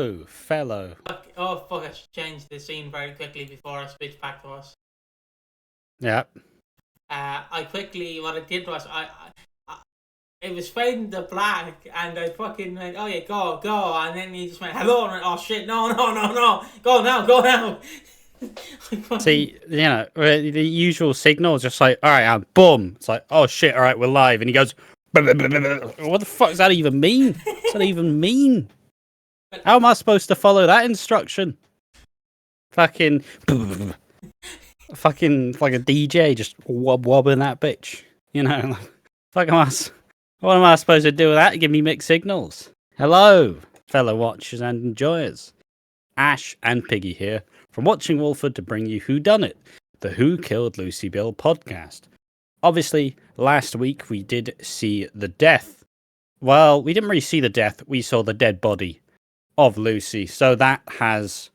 Hello, fellow. Oh, fuck, I should change the scene very quickly before I switch back to us. Yeah. What I did was, it was fading to black, and I fucking went, oh yeah, go, and then he just went, hello, and I went, oh shit, no, go now. See, the usual signal is just like, all right, and boom. It's like, oh shit, all right, we're live. And he goes, what the fuck does that even mean? What's that even mean? How am I supposed to follow that instruction? Fucking like a DJ just wobbling that bitch. What am I supposed to do with that? Give me mixed signals. Hello, fellow watchers and enjoyers. Ash and Piggy here from Watching Walford to bring you WHODUNNIT, the Who Killed Lucy Beale podcast. Obviously, last week we did see the death. Well, we didn't really see the death. We saw the dead body of Lucy. So that has,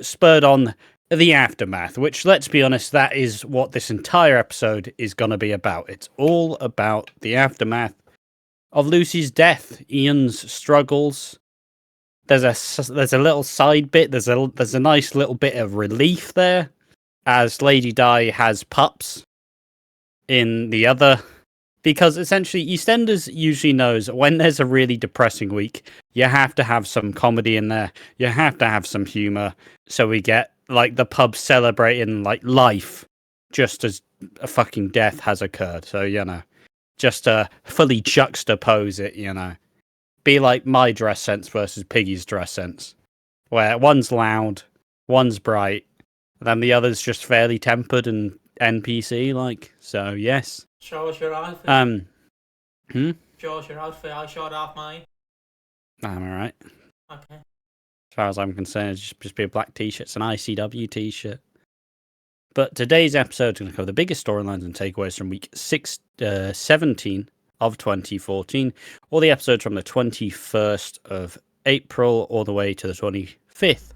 spurred on the aftermath, which, let's be honest, that is what this entire episode is going to be about. It's all about the aftermath of Lucy's death, Ian's struggles. There's a little side bit. There's a nice little bit of relief there, as Lady Di has pups in the other, because essentially EastEnders usually knows when there's a really depressing week, you have to have some comedy in there. You have to have some humor, so we get like the pub celebrating like life, just as a fucking death has occurred. So just to fully juxtapose it, be like my dress sense versus Piggy's dress sense, where one's loud, one's bright, and then the other's just fairly tempered and NPC like. So yes. Show us your outfit. Show us your outfit. I showed off mine. I'm alright. Okay. As far as I'm concerned, it's just be a black t-shirt. It's an ICW t-shirt. But today's episode is going to cover the biggest storylines and takeaways from week 17 of 2014, all the episodes from the 21st of April all the way to the 25th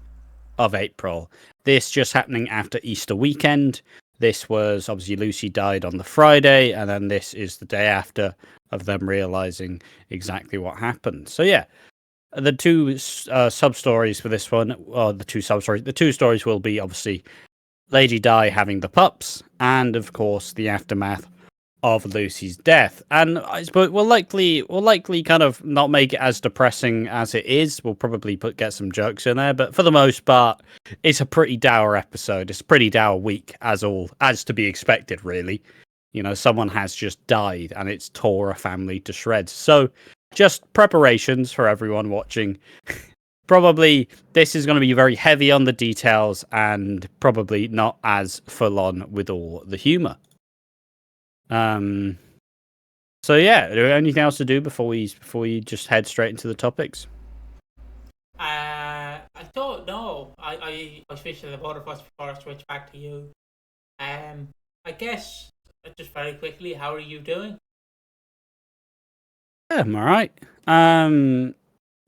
of April. This just happening after Easter weekend. This was, obviously, Lucy died on the Friday, and then this is the day after of them realizing exactly what happened. So yeah, the two sub-stories for this one, the two stories will be, obviously, Lady Di having the pups, and, of course, the aftermath of Lucy's death. And I suppose we'll likely kind of not make it as depressing as it is. We'll probably get some jokes in there, but for the most part, it's a pretty dour episode. It's a pretty dour week, as to be expected, really. Someone has just died, and it's tore a family to shreds. So, just preparations for everyone watching. Probably this is going to be very heavy on the details, and probably not as full on with all the humor. So yeah, is there anything else to do before we just head straight into the topics? I don't know. I switched to the both of us before I switch back to you. I guess just very quickly, how are you doing? Yeah, I'm alright.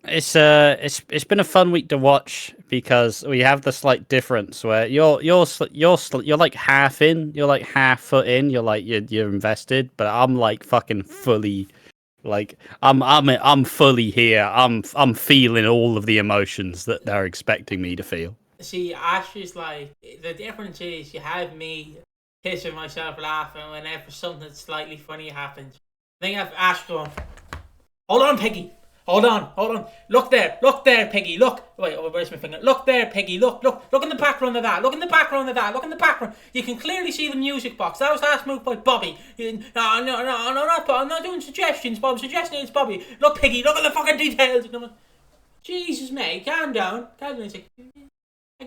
It's been a fun week to watch because we have the slight difference where you're like half in, you're like half foot in, you're invested, but I'm like fucking fully, like I'm fully here. I'm feeling all of the emotions that they're expecting me to feel. See, Ash is like, the difference is you have me pissing myself laughing whenever something slightly funny happens. I think I've Ash going, hold on, Piggy. Hold on. Look there, Piggy. Look. Wait, where's my finger? Look there, Piggy. Look in the background of that. Look in the background. You can clearly see the music box. That was last move by Bobby. No, not Bobby. I'm not doing suggestions, Bob. Suggesting it's Bobby. Look, Piggy. Look at the fucking details. Jesus, mate. Calm down. I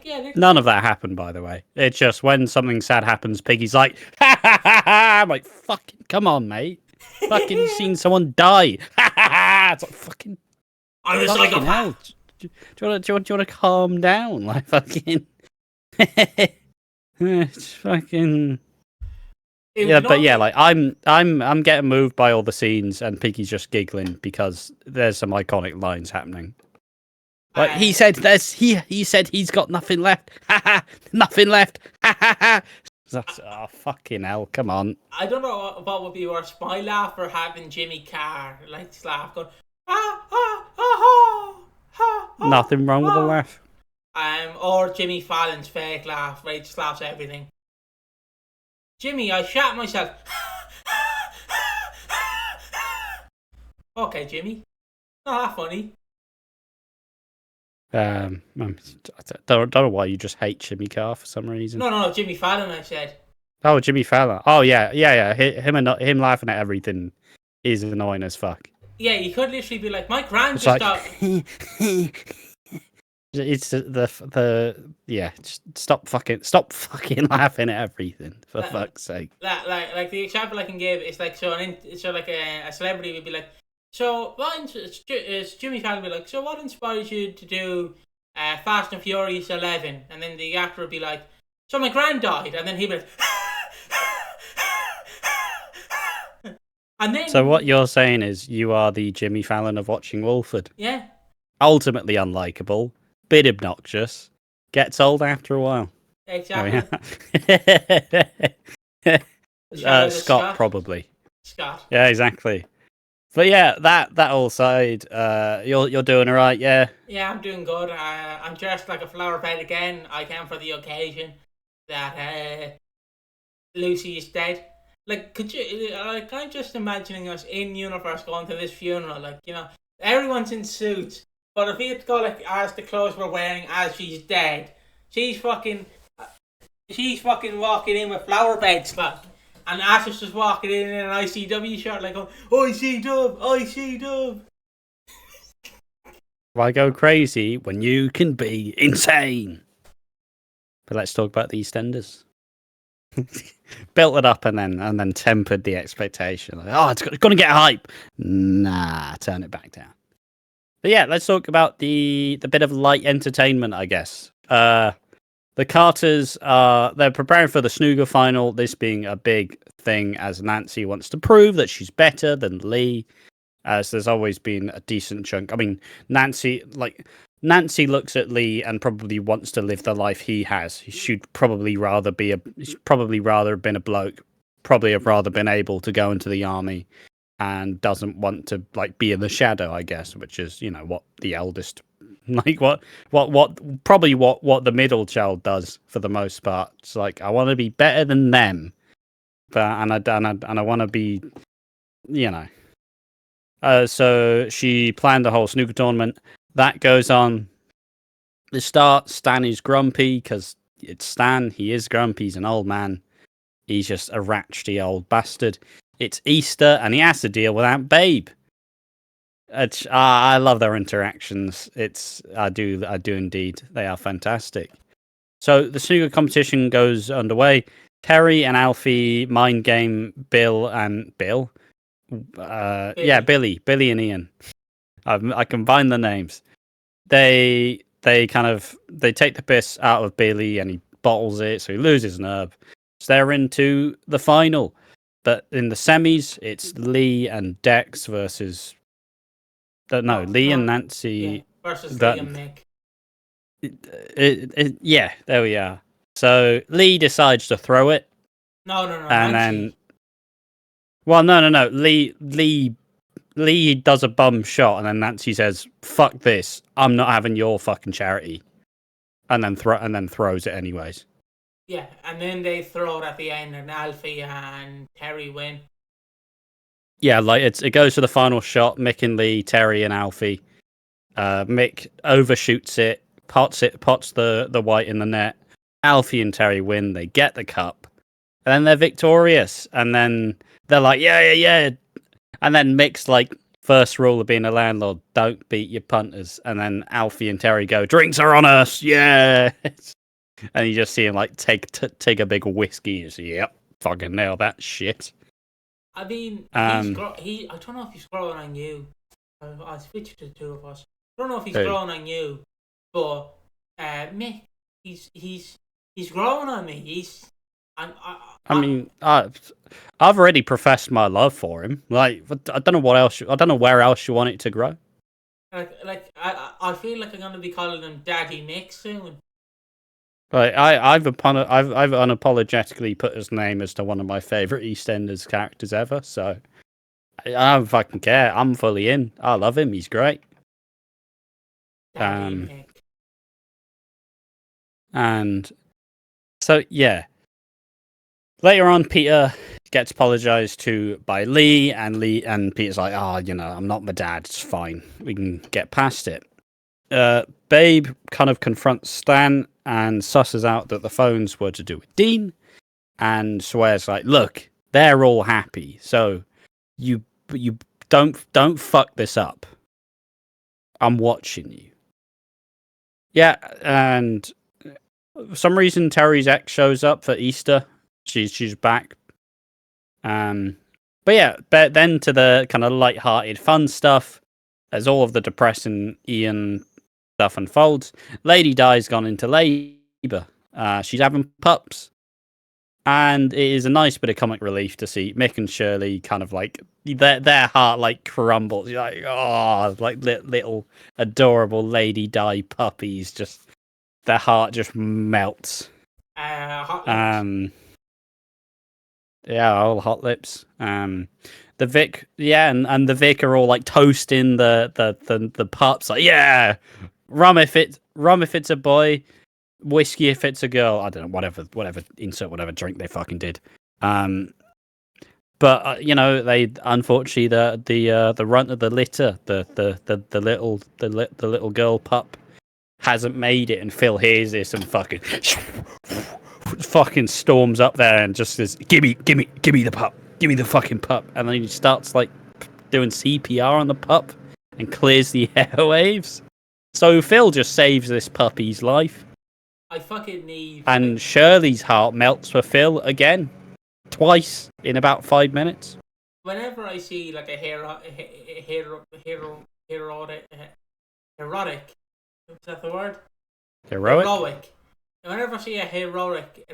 get it. None of that happened, by the way. It's just when something sad happens, Piggy's like, ha ha ha ha. I'm like, fucking, come on, mate. Fucking seen someone die. It's like fucking. I'm a psychopath. Do you want to calm down? Like fucking. It's fucking. Yeah, but yeah, like I'm getting moved by all the scenes, and Piggy's just giggling because there's some iconic lines happening. Like he said, he said he's got nothing left. Nothing left. That's, oh, fucking hell, come on. I don't know what would be worse, my laugh or having Jimmy Carr, like, laugh going, ha, ha, ha, ha, ha, Nothing wrong with the laugh. Or Jimmy Fallon's fake laugh, where he just laughs at everything. Jimmy, I shat myself. Okay, Jimmy. Not that funny. I don't know why you just hate Jimmy Carr for some reason. No, Jimmy Fallon, I said. Oh, Jimmy Fallon. Oh, yeah. Him laughing at everything is annoying as fuck. Yeah, you could literally be like, my grand It's just like, it's just stop fucking laughing at everything for fuck's sake. Like the example I can give is like a celebrity would be like, so is Jimmy Fallon would be like, so what inspires you to do Fast and Furious 11? And then the actor would be like, so my grand died, and then he'd be like, and then. So what you're saying is you are the Jimmy Fallon of Watching Walford. Yeah. Ultimately unlikable, bit obnoxious, gets old after a while. Exactly. Oh, yeah. Scott probably. Scott. Yeah, exactly. But yeah, that all aside, you're doing all right, yeah. Yeah, I'm doing good. I'm dressed like a flower bed again. I came for the occasion that Lucy is dead. Like, could you? Like, I'm just imagining us in universe going to this funeral. Like, you know, everyone's in suits, but if we had to go like as the clothes we're wearing as she's dead, she's fucking walking in with flower beds, like. And Ash is just walking in an ICW shirt, like, oh, I see Dove. Why go crazy when you can be insane? But let's talk about the EastEnders. Built it up and then tempered the expectation. Like, oh, it's gonna get hype. Nah, turn it back down. But yeah, let's talk about the bit of light entertainment, I guess. The Carters they're preparing for the snooker final, this being a big thing as Nancy wants to prove that she's better than Lee, as there's always been a decent chunk. I mean, Nancy looks at Lee and probably wants to live the life he has. She'd probably rather have been a bloke, probably have rather been able to go into the army, and doesn't want to like be in the shadow, I guess, which is, you know, what the eldest like what the middle child does for the most part. It's like, I want to be better than them, but and I want to be, you know. So she planned the whole snooker tournament. That goes on. The start, Stan is grumpy because it's Stan. He is grumpy. He's an old man. He's just a ratchety old bastard. It's Easter and he has to deal with Aunt Babe. I love their interactions. I do indeed. They are fantastic. So the snooker competition goes underway. Terry and Alfie mind game Billy and Ian. I combine the names. They take the piss out of Billy and he bottles it, so he loses nerve. So they're into the final. But in the semis, it's Lee and Dex versus. Lee and Nancy versus Lee and Mick. Yeah, there we are. So Lee decides to throw it. No. And Nancy. No. Lee does a bum shot, and then Nancy says, "Fuck this! I'm not having your fucking charity," and then throws it anyways. Yeah, and then they throw it at the end, and Alfie and Terry win. Yeah, like it goes to the final shot. Mick and Lee, Terry and Alfie. Mick overshoots it, pots the white in the net. Alfie and Terry win. They get the cup, and then they're victorious. And then they're like, yeah. And then Mick's like, first rule of being a landlord: don't beat your punters. And then Alfie and Terry go, drinks are on us, yeah. And you just see him like take a big whiskey. And say, yep, fucking nail that shit. I mean, I don't know if he's growing on you. I'll switch to the two of us. I don't know if he's growing on you, but Mick, he's growing on me. I've already professed my love for him. Like, I don't know what else. I don't know where else you want it to grow. I feel like I'm gonna be calling him Daddy Mick soon. Like, I've unapologetically put his name as to one of my favorite EastEnders characters ever. So I don't fucking care. I'm fully in. I love him. He's great. Daddy Mick. And so, yeah. Later on, Peter gets apologized to by Lee, and Peter's like, I'm not my dad. It's fine. We can get past it. Babe kind of confronts Stan and susses out that the phones were to do with Dean, and swears like, look, they're all happy, so you don't fuck this up. I'm watching you. Yeah, and for some reason Terry's ex shows up for Easter. She's back. But then to the kind of light-hearted fun stuff, as all of the depressing Ian stuff unfolds. Lady Di's gone into labour. She's having pups. And it is a nice bit of comic relief to see Mick and Shirley kind of like their heart like crumbles. You're like, oh, like little adorable Lady Di puppies. Just their heart just melts. Hot lips. Yeah, all hot lips. The Vic, and the Vic are all like toasting the pups. Like, yeah, rum if it's a boy. Whiskey if it's a girl. I don't know, whatever, insert whatever drink they fucking did. But they unfortunately the runt of the litter, the little girl pup hasn't made it, and Phil hears this and fucking storms up there and just says, give me the pup, give me the fucking pup, and then he starts like doing CPR on the pup and clears the airwaves. So Phil just saves this puppy's life. I fucking need. And Shirley's heart melts for Phil again, twice in about 5 minutes. Whenever I see like a erotic, is that the word? Heroic. Whenever I see a heroic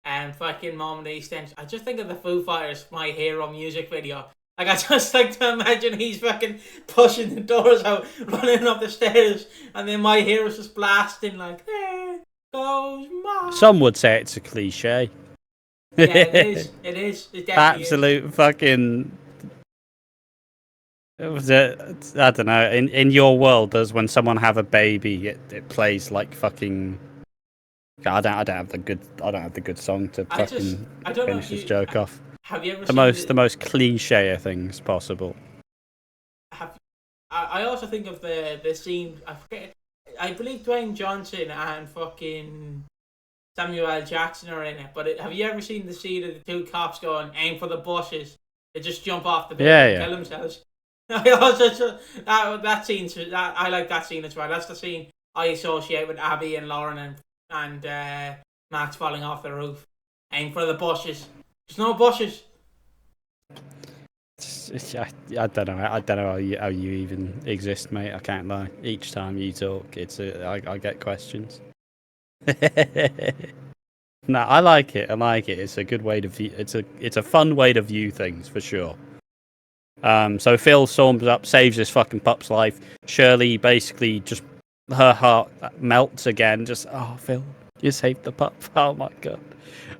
fucking moment of EastEnders, I just think of the Foo Fighters My Hero music video. Like, I just like to imagine he's fucking pushing the doors out, running up the stairs, and then My Hero's just blasting like, there goes my... Some would say it's a cliche. Yeah, it is. It is. It definitely absolute is. Fucking... I don't know. In your world, does when someone have a baby, it plays like fucking... I don't have the good song to fucking finish this joke off. Have you ever the most cliche of things possible? I also think of the scene. I forget. I believe Dwayne Johnson and fucking Samuel L. Jackson are in it. But have you ever seen the scene of the two cops going aim for the bushes? They just jump off the building and kill themselves. I also that scene. I like that scene as well. That's the scene I associate with Abby and Lauren and Max falling off the roof. Aim for the bushes. There's no bushes. I don't know. I don't know how you even exist, mate. I can't lie. Each time you talk, I get questions. No, I like it. It's a good way to view. It's a fun way to view things for sure. So Phil storms up, saves his fucking pup's life. Shirley basically just her heart melts again. Just Phil, you saved the pup. Oh my god.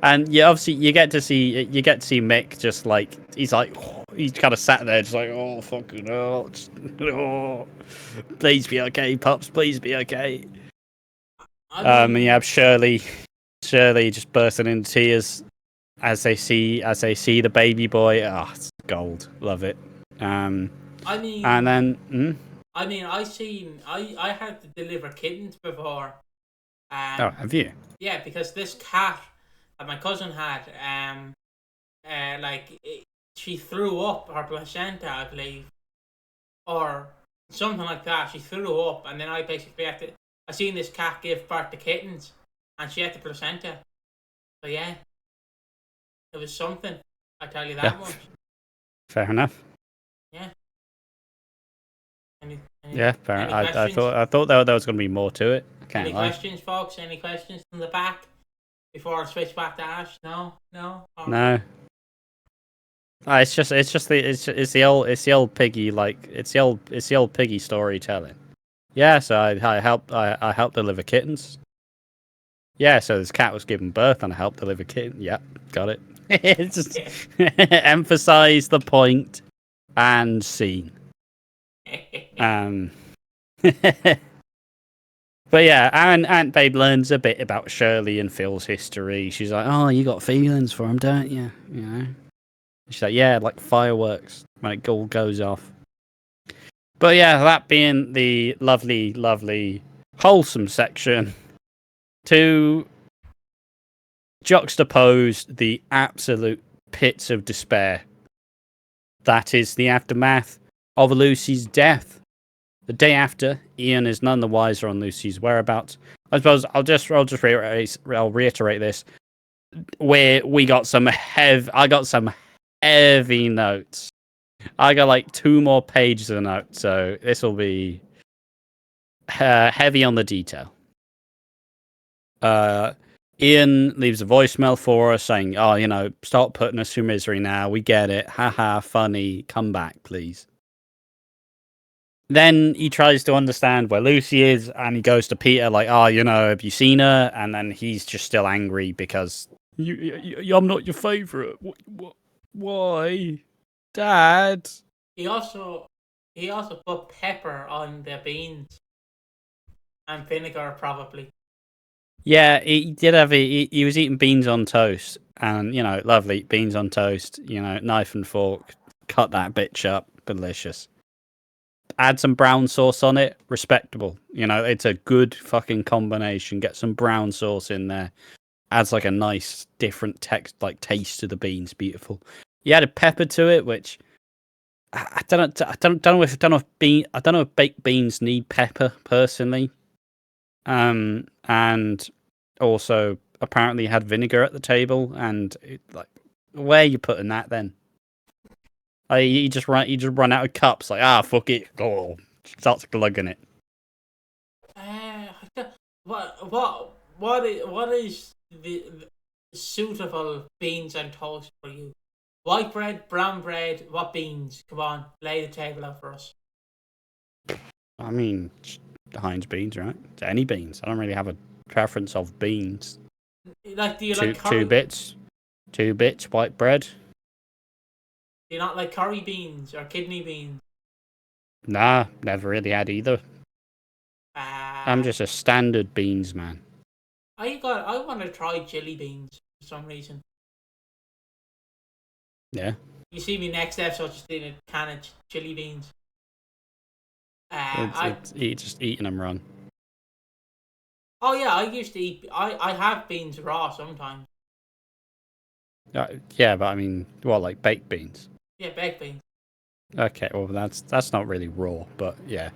And obviously you get to see Mick just like he's kind of sat there just like fucking hell, please be okay, pups, please be okay. And you have Shirley just bursting into tears as they see the baby boy. It's gold, love it. And then I had to deliver kittens before. Have you? Yeah, because this cat that my cousin had, she threw up her placenta, I believe, or something like that. She threw up, and then I basically I seen this cat give birth to kittens, and she had the placenta. So yeah, it was something. I tell you that much. Fair enough. Yeah. Fair. I thought there was going to be more to it. Any questions, folks? Any questions from the back before I switch back to Ash? No. No. It's the old Piggy it's the old Piggy storytelling. Yeah, so I helped deliver kittens. Yeah, so this cat was given birth and I helped deliver kitten. Yeah, got it. It's just emphasize the point and scene. But yeah, Aunt Babe learns a bit about Shirley and Phil's history. She's like, "Oh, you got feelings for him, don't you? You know?" She's like, "Yeah, like fireworks when it all goes off." But yeah, that being the lovely, lovely, wholesome section, to juxtapose the absolute pits of despair. That is the aftermath of Lucy's death. The day after, Ian is none the wiser on Lucy's whereabouts. I suppose I'll just reiterate this. Where we got some I got some heavy notes. I got like 2 more pages of notes, so this will be heavy on the detail. Ian leaves a voicemail for us saying, "Oh, you know, stop putting us through misery now. We get it. Haha, funny. Come back, please." Then he tries to understand where Lucy is, and he goes to Peter like, "Oh, you know, have you seen her?" And then he's just still angry because I'm not your favourite. Why, Dad? He also put pepper on the beans and vinegar, probably. Yeah, he did have he was eating beans on toast, and you know, lovely beans on toast. You know, knife and fork, cut that bitch up, delicious. Add some brown sauce on it, respectable. You know, it's a good fucking combination. Get some brown sauce in there, adds like a nice different taste to the beans. Beautiful. You added pepper to it, which I don't know if baked beans need pepper personally. And also apparently had vinegar at the table, and where are you putting that then? You just run out of cups, like, fuck it, oh, starts glugging it. What is the suitable beans and toast for you? White bread, brown bread, what beans? Come on, lay the table out for us. I mean, Heinz beans, right? Any beans. I don't really have a preference of beans. Like, do you like curry? Two bits, white bread. Do you not like curry beans or kidney beans? Nah, never really had either. I'm just a standard beans man. I want to try jelly beans for some reason. Yeah. You see me next episode just eating a can of chili beans. Just eating them wrong. Oh yeah, I used to eat. I have beans raw sometimes. Yeah, but I mean, what, like baked beans? Yeah, baked beans. Okay, well that's not really raw, but yeah.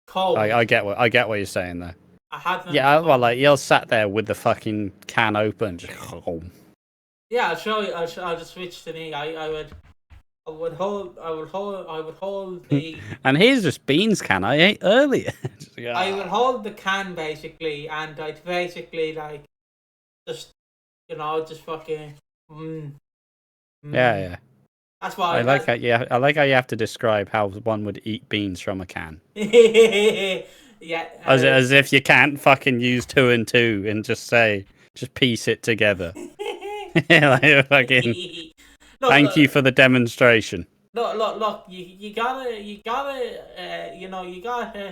Cold. I get what you're saying there. I had them. Yeah, well, like you're sat there with the fucking can open, just. Yeah, I'll show you. I'll just switch to me. I would hold the. And here's this beans can I ate earlier. I would hold the can basically, and I'd basically like just fucking. Yeah. That's why I like how you have to describe how one would eat beans from a can. Yeah. As if you can't fucking use 2 and 2 and just piece it together. Like fucking. Thank you for the demonstration. Look. You gotta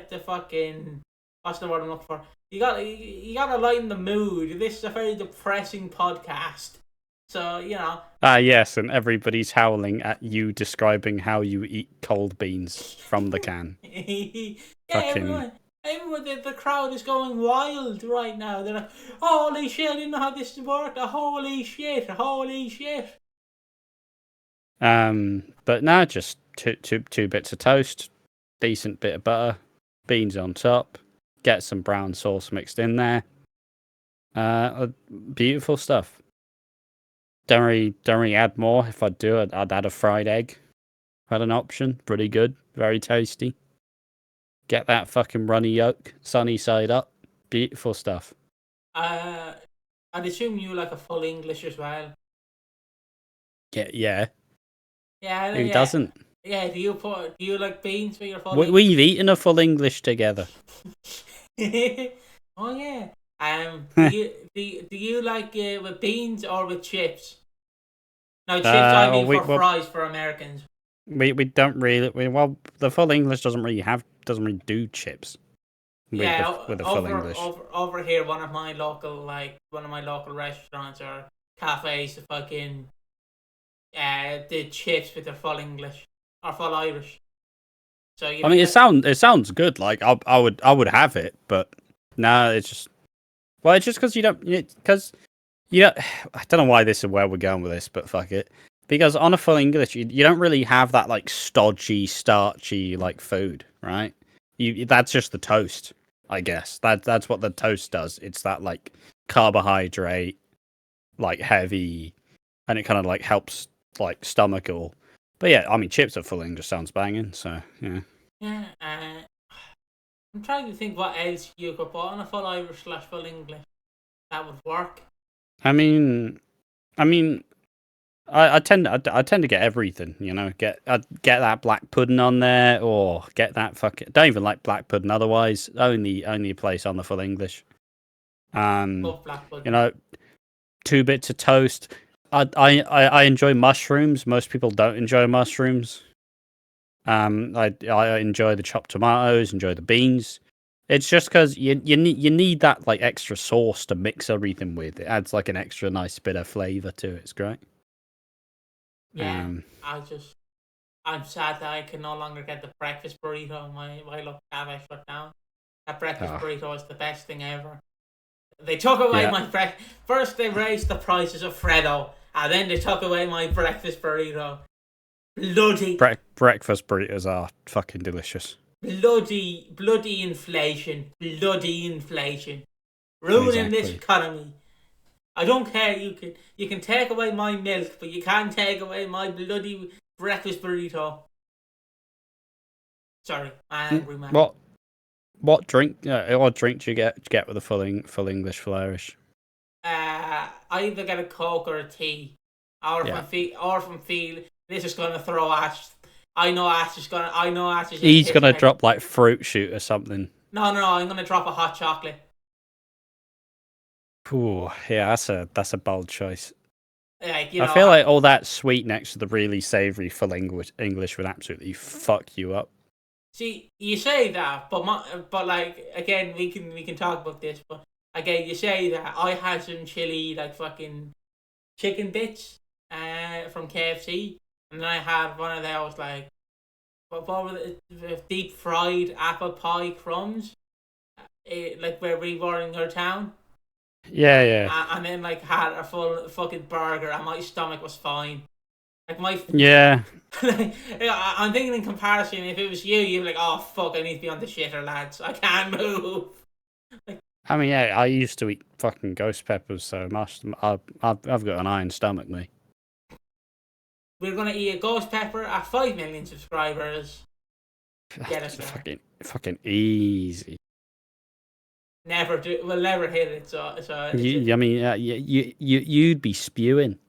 the fucking. What's the word I'm looking for? You gotta lighten the mood. This is a very depressing podcast. So, you know. Yes, and everybody's howling at you describing how you eat cold beans from the can. Yeah, everyone, the crowd is going wild right now. They're like, holy shit, I didn't know how this worked. Holy shit. But no, just two bits of toast, decent bit of butter, beans on top, get some brown sauce mixed in there. Beautiful stuff. Don't really add more. If I'd do it, I'd add a fried egg. Had an option. Pretty good. Very tasty. Get that fucking runny yolk, sunny side up. Beautiful stuff. I'd assume you like a full English as well. Yeah. Yeah. Who doesn't? Yeah. Do you like beans for your full? We've eaten a full English together. Oh yeah. Do you like with beans or with chips? No, chips. I mean for fries for Americans. We don't really. The full English doesn't really do chips. with the full English. Over here, one of my local restaurants or cafes, the fucking the chips with their full English or full Irish. So I mean, it sounds good. Like I would have it, but no, it's just because you don't I don't know why this is where we're going with this, but fuck it. Because on a full English, you don't really have that like stodgy, starchy like food, right? That's just the toast, I guess. That's what the toast does. It's that like carbohydrate, like heavy, and it kind of like helps like stomach all. But yeah, I mean, chips at full English sounds banging. So yeah. Yeah. I'm trying to think what else you could put on a full Irish / full English that would work. I mean, I tend to get everything, you know. Get that black pudding on there, or get that fucking. Don't even like black pudding. Otherwise, only a place on the full English. Love black pudding. You know, 2 bits of toast. I enjoy mushrooms. Most people don't enjoy mushrooms. I enjoy the chopped tomatoes. Enjoy the beans. It's just because you need that like extra sauce to mix everything with. It adds like an extra nice bit of flavour to it. It's great. Yeah, I'm sad that I can no longer get the breakfast burrito. My local cafe shut down. That breakfast burrito is the best thing ever. They took away my First they raised the prices of Freddo, and then they took away my breakfast burrito. Bloody breakfast burritos are fucking delicious. Bloody inflation. Ruining this economy. I don't care. You can take away my milk, but you can't take away my bloody breakfast burrito. Sorry, I'm angry man. What drink? What drink do you get with a full English, full Irish? I either get a Coke or a tea, or from Beale. This is gonna throw Ash. I know Ash is gonna. He's gonna drop like fruit shoot or something. No. I'm gonna drop a hot chocolate. Ooh, yeah, that's a bold choice. Like, I feel like all that sweet next to the really savoury full English would absolutely fuck you up. See, you say that, but like again, we can talk about this. But again, you say that I had some chili like fucking chicken bits from KFC, and then I had one of those like what were the deep fried apple pie crumbs, like where we were in our town. Yeah. And then like had a full fucking burger, and my stomach was fine. Like yeah. I'm thinking in comparison, if it was you'd be like, oh fuck, I need to be on the shitter, lads. I can't move. I mean, yeah, I used to eat fucking ghost peppers, so I've got an iron stomach, me. We're gonna eat a ghost pepper at 5 million subscribers. Get us there. Fucking easy. We'll never hit it. So you'd be spewing.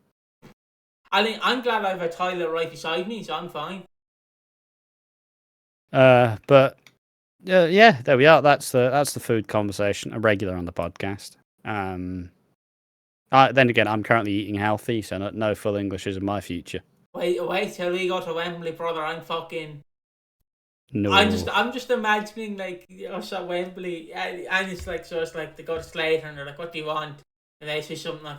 I think I'm glad I have a toilet right beside me, so I'm fine. But yeah, there we are. That's the food conversation, a regular on the podcast. Then again, I'm currently eating healthy, so no full English is in my future. Wait till we go to Wembley, brother. I'm fucking. No. I'm just imagining like us at Wembley, and it's like they go to Slater and they're like, "What do you want?" And they say something like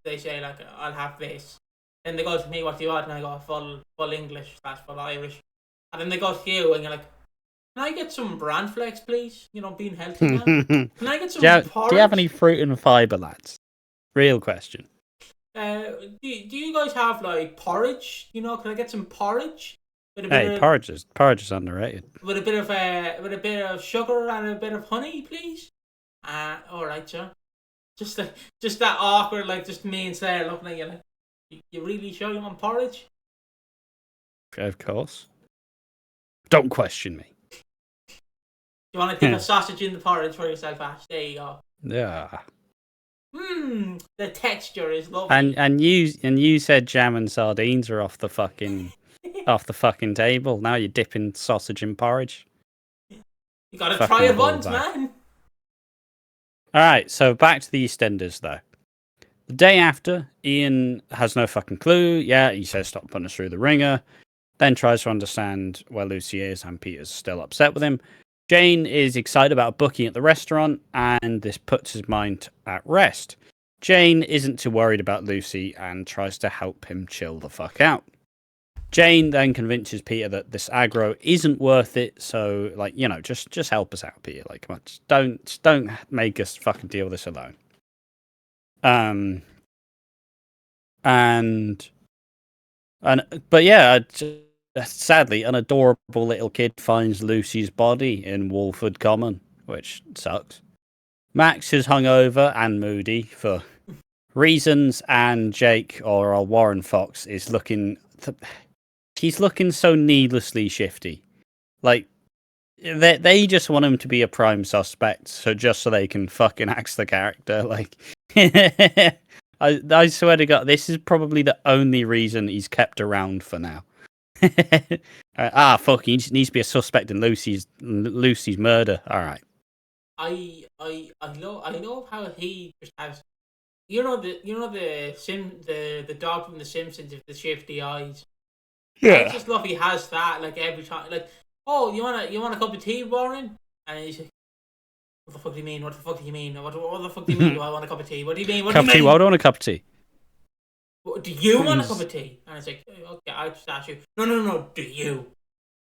they say like, "I'll have this." Then they go to me, "What do you want?" And I go, full English, that's full Irish. And then they go to you, and you're like, "Can I get some bran flakes, please? You know, being healthy now. Can I get some porridge? Do you have any fruit and fibre, lads? Real question. Do you guys have like porridge? You know, can I get some porridge? Porridge is underrated. With a bit of sugar and a bit of honey, please. All right, sir. Just that awkward, like just me and Sarah looking at you like, you really sure you want porridge? Of course. Don't question me. You want to dip a sausage in the porridge for yourself, Ash? There you go. Yeah. The texture is lovely. And you said jam and sardines are off the fucking table. Now you're dipping sausage in porridge. You gotta try it once, man. Alright, so back to the EastEnders though. The day after, Ian has no fucking clue. Yeah, he says stop putting us through the ringer. Then tries to understand where Lucy is, and Peter's still upset with him. Jane is excited about booking at the restaurant, and this puts his mind at rest. Jane isn't too worried about Lucy and tries to help him chill the fuck out. Jane then convinces Peter that this aggro isn't worth it, so just help us out, Peter. Come on, just don't make us fucking deal with this alone. But yeah, sadly, an adorable little kid finds Lucy's body in Walford Common, which sucks. Max is hungover and moody for reasons, and Jake, or Warren Fox, is looking. He's looking so needlessly shifty. They just want him to be a prime suspect, so they can fucking axe the character. I swear to God, this is probably the only reason he's kept around for now. Fuck, he needs to be a suspect in Lucy's murder. All right. I love how he just has, the dog from The Simpsons with the shifty eyes. Yeah. I just love he has that every time. Oh, you want a cup of tea, Warren? And he's like, what the fuck do you mean? What the fuck do you mean? What the fuck do you mean? Do I want a cup of tea? What do you mean? What do you mean? Why do I want a cup of tea? Do you want a cup of tea? And it's like, okay, I just asked you. No. Do you?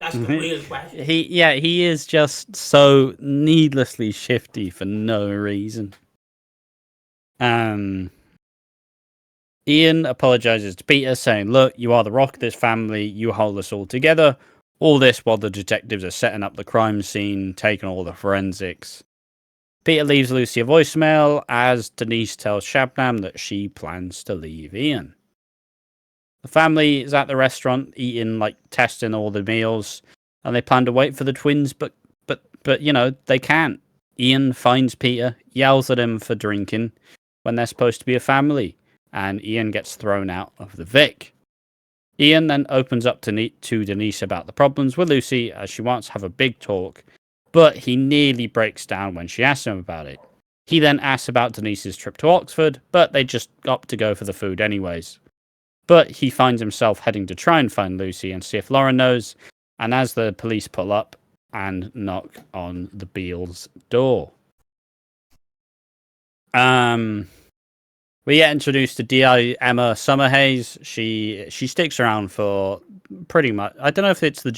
That's the real question. He is just so needlessly shifty for no reason. Ian apologizes to Peter, saying, "Look, you are the rock of this family. You hold us all together. All this while the detectives are setting up the crime scene, taking all the forensics." Peter leaves Lucy a voicemail as Denise tells Shabnam that she plans to leave Ian. The family is at the restaurant eating, testing all the meals, and they plan to wait for the twins, but they can't. Ian finds Peter, yells at him for drinking when they're supposed to be a family, and Ian gets thrown out of the Vic. Ian then opens up to Denise about the problems with Lucy as she wants to have a big talk, but he nearly breaks down when she asks him about it. He then asks about Denise's trip to Oxford, but they just opt to go for the food anyways. But he finds himself heading to try and find Lucy and see if Lauren knows, and as the police pull up and knock on the Beale's door. We get introduced to D.I. Emma Summerhays. She sticks around for pretty much. I don't know if it's the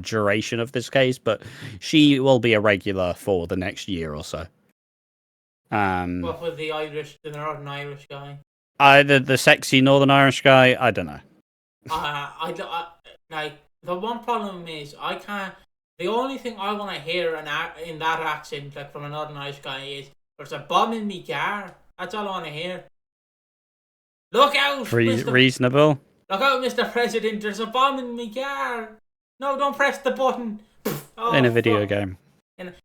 duration of this case, but she will be a regular for the next year or so. What with the Northern Irish guy? The sexy Northern Irish guy. I don't know. The one problem is I can't. The only thing I want to hear in that accent, from a Northern Irish guy, is "There's a bomb in me car." That's all I want to hear. Look out! Reasonable. Look out, Mr. President! There's a bomb in me car. No, don't press the button. In a video game.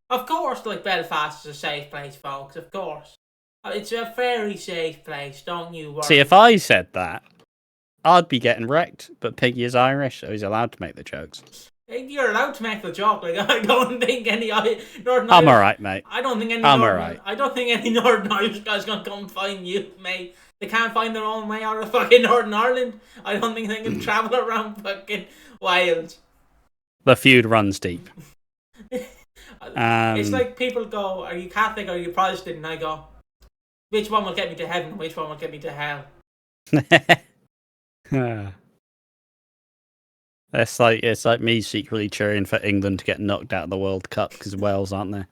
Of course, Belfast is a safe place, folks. Of course, it's a very safe place. Don't you worry. See, if I said that, I'd be getting wrecked. But Piggy is Irish, so he's allowed to make the jokes. You're allowed to make the joke. I don't think any Northern I'm Irish. alright, mate. I don't think any. Alright. I don't think any Northern Irish guy's gonna come find you, mate. They can't find their own way out of fucking Northern Ireland. I don't think they can travel around fucking Wales. The feud runs deep. It's like people go, "Are you Catholic or are you Protestant?" And I go, "Which one will get me to heaven? Which one will get me to hell?" It's like me secretly cheering for England to get knocked out of the World Cup because Wales aren't there.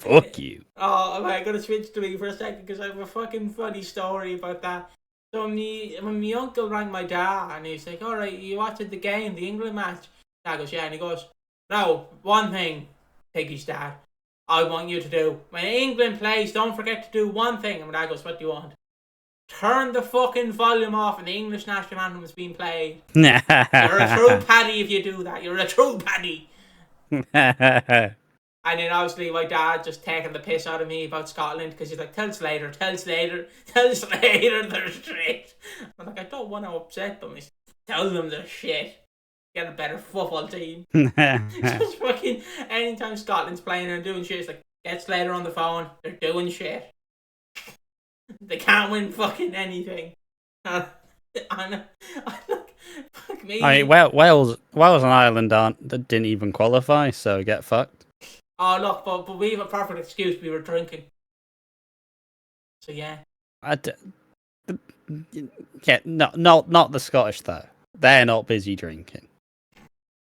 Fuck you. Oh, I gotta switch to me for a second because I have a fucking funny story about that. So when my uncle rang my dad and he's like, "Alright, you watched the game, the England match?" Dad goes, "Yeah," and he goes, "No, one thing, Piggy's dad, I want you to do. When England plays, don't forget to do one thing." And my dad goes, "What do you want?" "Turn the fucking volume off and the English national anthem is being played." You're a true paddy if you do that. You're a true paddy. And then obviously my dad just taking the piss out of me about Scotland because he's like, tell Slater, they're shit. I'm like, I don't want to upset them. Just tell them they're shit. Get a better football team. Just fucking anytime Scotland's playing and doing shit, it's like, get Slater on the phone. They're doing shit. They can't win fucking anything. Fuck me. I mean, Wales and Ireland didn't even qualify, so get fucked. Oh look, but we have a perfect excuse. We were drinking. So yeah. Yeah, not the Scottish though. They're not busy drinking.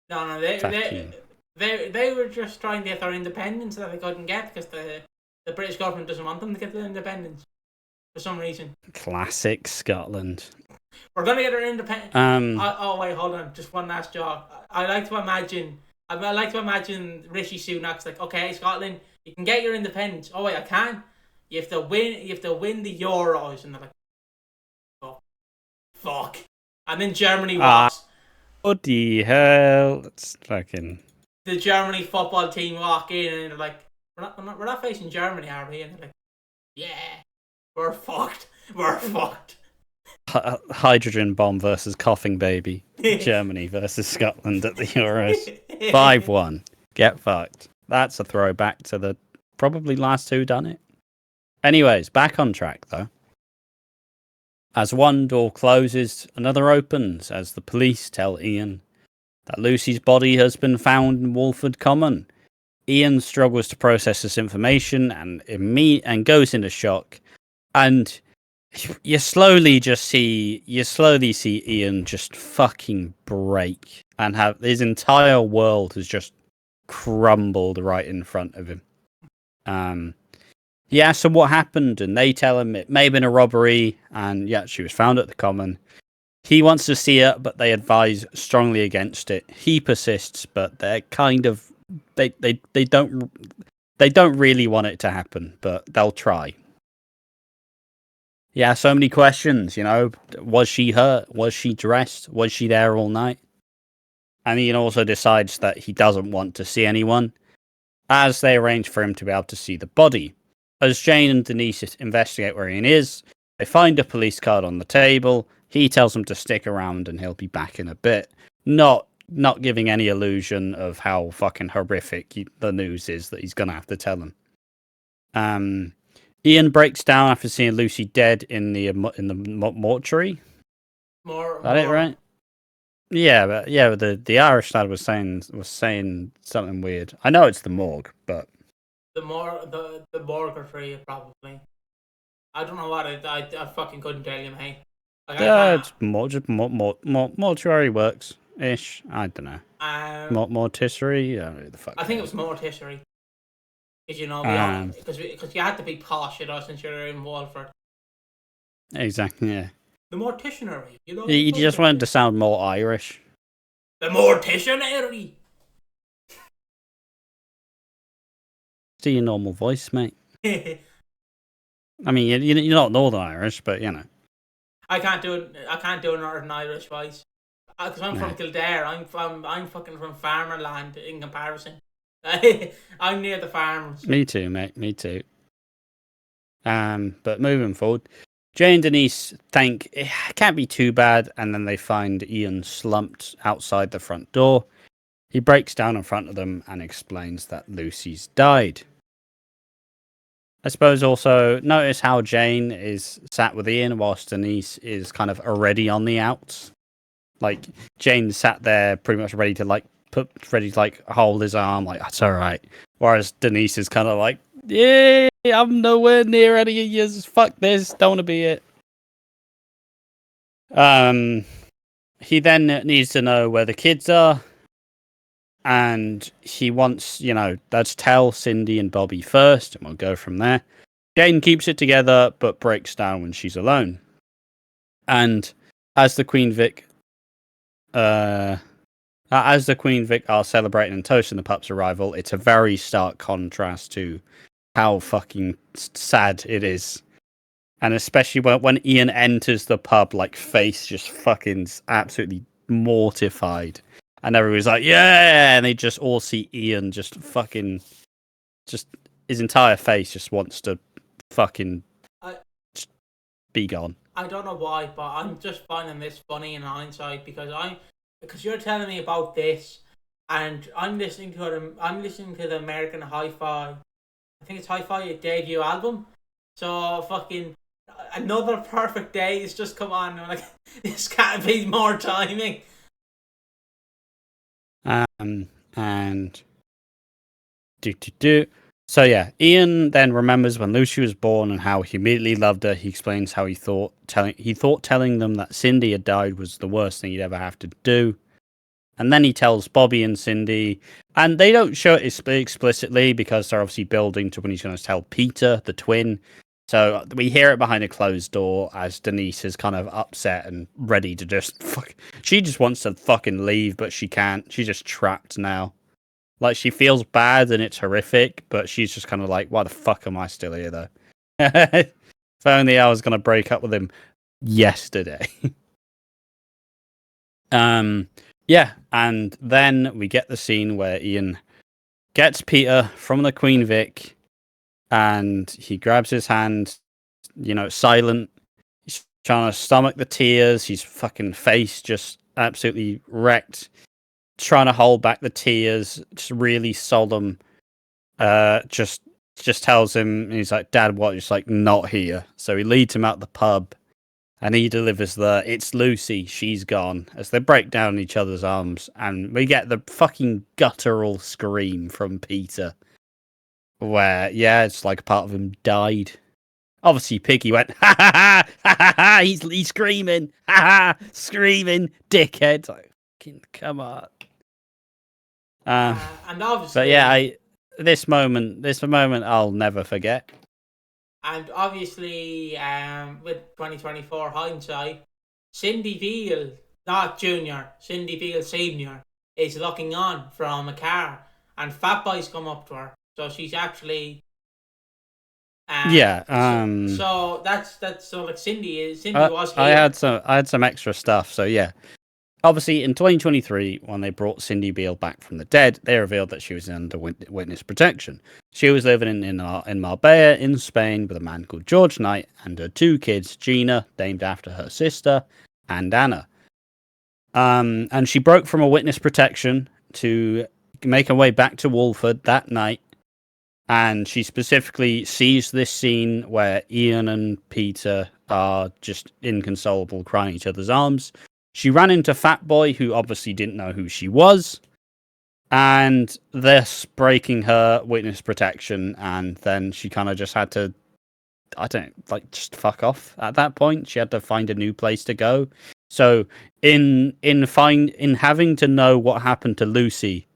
No, they were just trying to get their independence that they couldn't get because the British government doesn't want them to get their independence for some reason. Classic Scotland. We're gonna get our independence. Oh wait, hold on. Just one last joke. I like to imagine Rishi Sunak's like, okay, Scotland, you can get your independence. Oh wait, I can. You have to win the Euros, and they're like, oh, fuck. And then Germany walks. What the hell? It's fucking. The Germany football team walk in, and they're like, we're not facing Germany, are we? And they're like, yeah, we're fucked. We're fucked. Hydrogen bomb versus coughing baby. Germany versus Scotland at the Euros. 5-1. Get fucked. That's a throwback to the probably last WHODUNNIT. Anyways, back on track though. As one door closes, another opens as the police tell Ian that Lucy's body has been found in Walford Common. Ian struggles to process this information and goes into shock. And you slowly see Ian just fucking break and have his entire world has just crumbled right in front of him. He asks them what happened, and they tell him it may have been a robbery, and yeah, she was found at the Common. He wants to see it, but they advise strongly against it. He persists, but they're kind of they don't really want it to happen, but they'll try. Yeah, so many questions, Was she hurt? Was she dressed? Was she there all night? And Ian also decides that he doesn't want to see anyone, as they arrange for him to be able to see the body. As Jane and Denise investigate where Ian is, they find a police card on the table. He tells them to stick around and he'll be back in a bit. Not giving any illusion of how fucking horrific the news is that he's going to have to tell them. Ian breaks down after seeing Lucy dead in the mortuary. Is that it, right? Yeah, but the Irish lad was saying something weird. I know it's the morgue, but the mortuary probably. I don't know what I fucking couldn't tell you, mate. It's mortuary works ish. I don't know. Mortuary. The fuck. I think it was mortuary. Because you had to be posh, since you're in Walford. Exactly. Yeah. The morticianary, You just wanted to sound more Irish. The morticianary. Do your normal voice, mate. I mean, you're not Northern Irish, but I can't do a Northern Irish voice because I'm from Kildare. I'm fucking from Farmerland in comparison. I'm near the farms. Me too, mate. Me too. But moving forward, Jane and Denise think it can't be too bad, and then they find Ian slumped outside the front door. He breaks down in front of them and explains that Lucy's died. I suppose also notice how Jane is sat with Ian whilst Denise is kind of already on the outs. Like Jane sat there pretty much ready to hold his arm, like that's all right. Whereas Denise is kind of like, yeah, I'm nowhere near any of you. Fuck this, don't want to be it. He then needs to know where the kids are, and he wants, let's tell Cindy and Bobby first, and we'll go from there. Jane keeps it together, but breaks down when she's alone. And as the Queen Vic are celebrating and toasting the pup's arrival, it's a very stark contrast to how fucking sad it is. And especially when Ian enters the pub, like, face just fucking absolutely mortified. And everybody's like, yeah! And they just all see Ian just his entire face just wants to fucking be gone. I don't know why, but I'm just finding this funny in hindsight because you're telling me about this, and I'm listening to the American Hi-Fi. I think it's Hi-Fi debut album. So fucking another perfect day has just come on. I'm like, this can't be more timing. And So yeah, Ian then remembers when Lucy was born and how he immediately loved her. He explains how he thought telling them that Cindy had died was the worst thing he'd ever have to do. And then he tells Bobby and Cindy, and they don't show it explicitly because they're obviously building to when he's going to tell Peter, the twin. So we hear it behind a closed door as Denise is kind of upset and ready to just She just wants to fucking leave, but she can't. She's just trapped now. Like, she feels bad and it's horrific, but she's just kind of like, why the fuck am I still here, though? If only I was going to break up with him yesterday. Yeah, and then we get the scene where Ian gets Peter from the Queen Vic, and he grabs his hand, silent. He's trying to stomach the tears. His fucking face just absolutely wrecked. Trying to hold back the tears, just really solemn. Just tells him, he's like, Dad, what? He's like, not here. So he leads him out the pub, and he delivers it's Lucy, she's gone, as they break down in each other's arms, and we get the fucking guttural scream from Peter, where, yeah, it's like a part of him died. Obviously, Piggy went, ha ha ha, ha ha ha, he's screaming, ha ha, screaming, dickhead. Like, come on. And obviously, but yeah, this moment I'll never forget. And obviously, with 2024 hindsight, Cindy Beale, not Junior, Cindy Beale Senior, is looking on from a car, and Fat Boy's come up to her, so she's actually. So that's so like Cindy was here. I had some extra stuff, so yeah. Obviously, in 2023, when they brought Cindy Beale back from the dead, they revealed that she was under witness protection. She was living in Marbella, in Spain, with a man called George Knight and her 2 kids, Gina, named after her sister, and Anna. And she broke from a witness protection to make her way back to Walford that night. And she specifically sees this scene where Ian and Peter are just inconsolable, crying in each other's arms. She ran into Fat Boy, who obviously didn't know who she was, and thus breaking her witness protection, and then she kind of just had to, just fuck off at that point. She had to find a new place to go. So in having to know what happened to Lucy,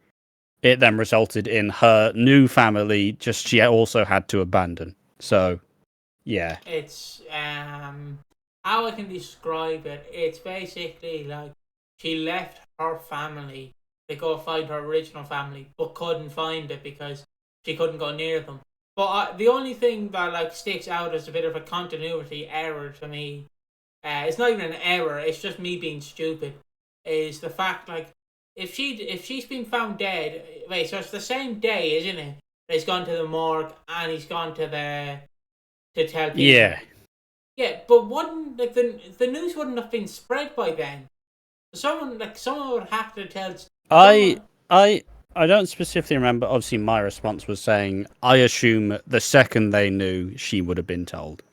it then resulted in her new family, she also had to abandon. So, yeah. It's, how I can describe it, it's basically like she left her family to go find her original family, but couldn't find it because she couldn't go near them. But the only thing that sticks out as a bit of a continuity error to me, it's not even an error, it's just me being stupid, is the fact if she's been found dead, wait, so it's the same day, isn't it? He's gone to the morgue and he's gone to tell people. Yeah. Yeah, but wouldn't the news wouldn't have been spread by then? Someone would have to tell. I don't specifically remember. Obviously, my response was saying I assume the second they knew, she would have been told.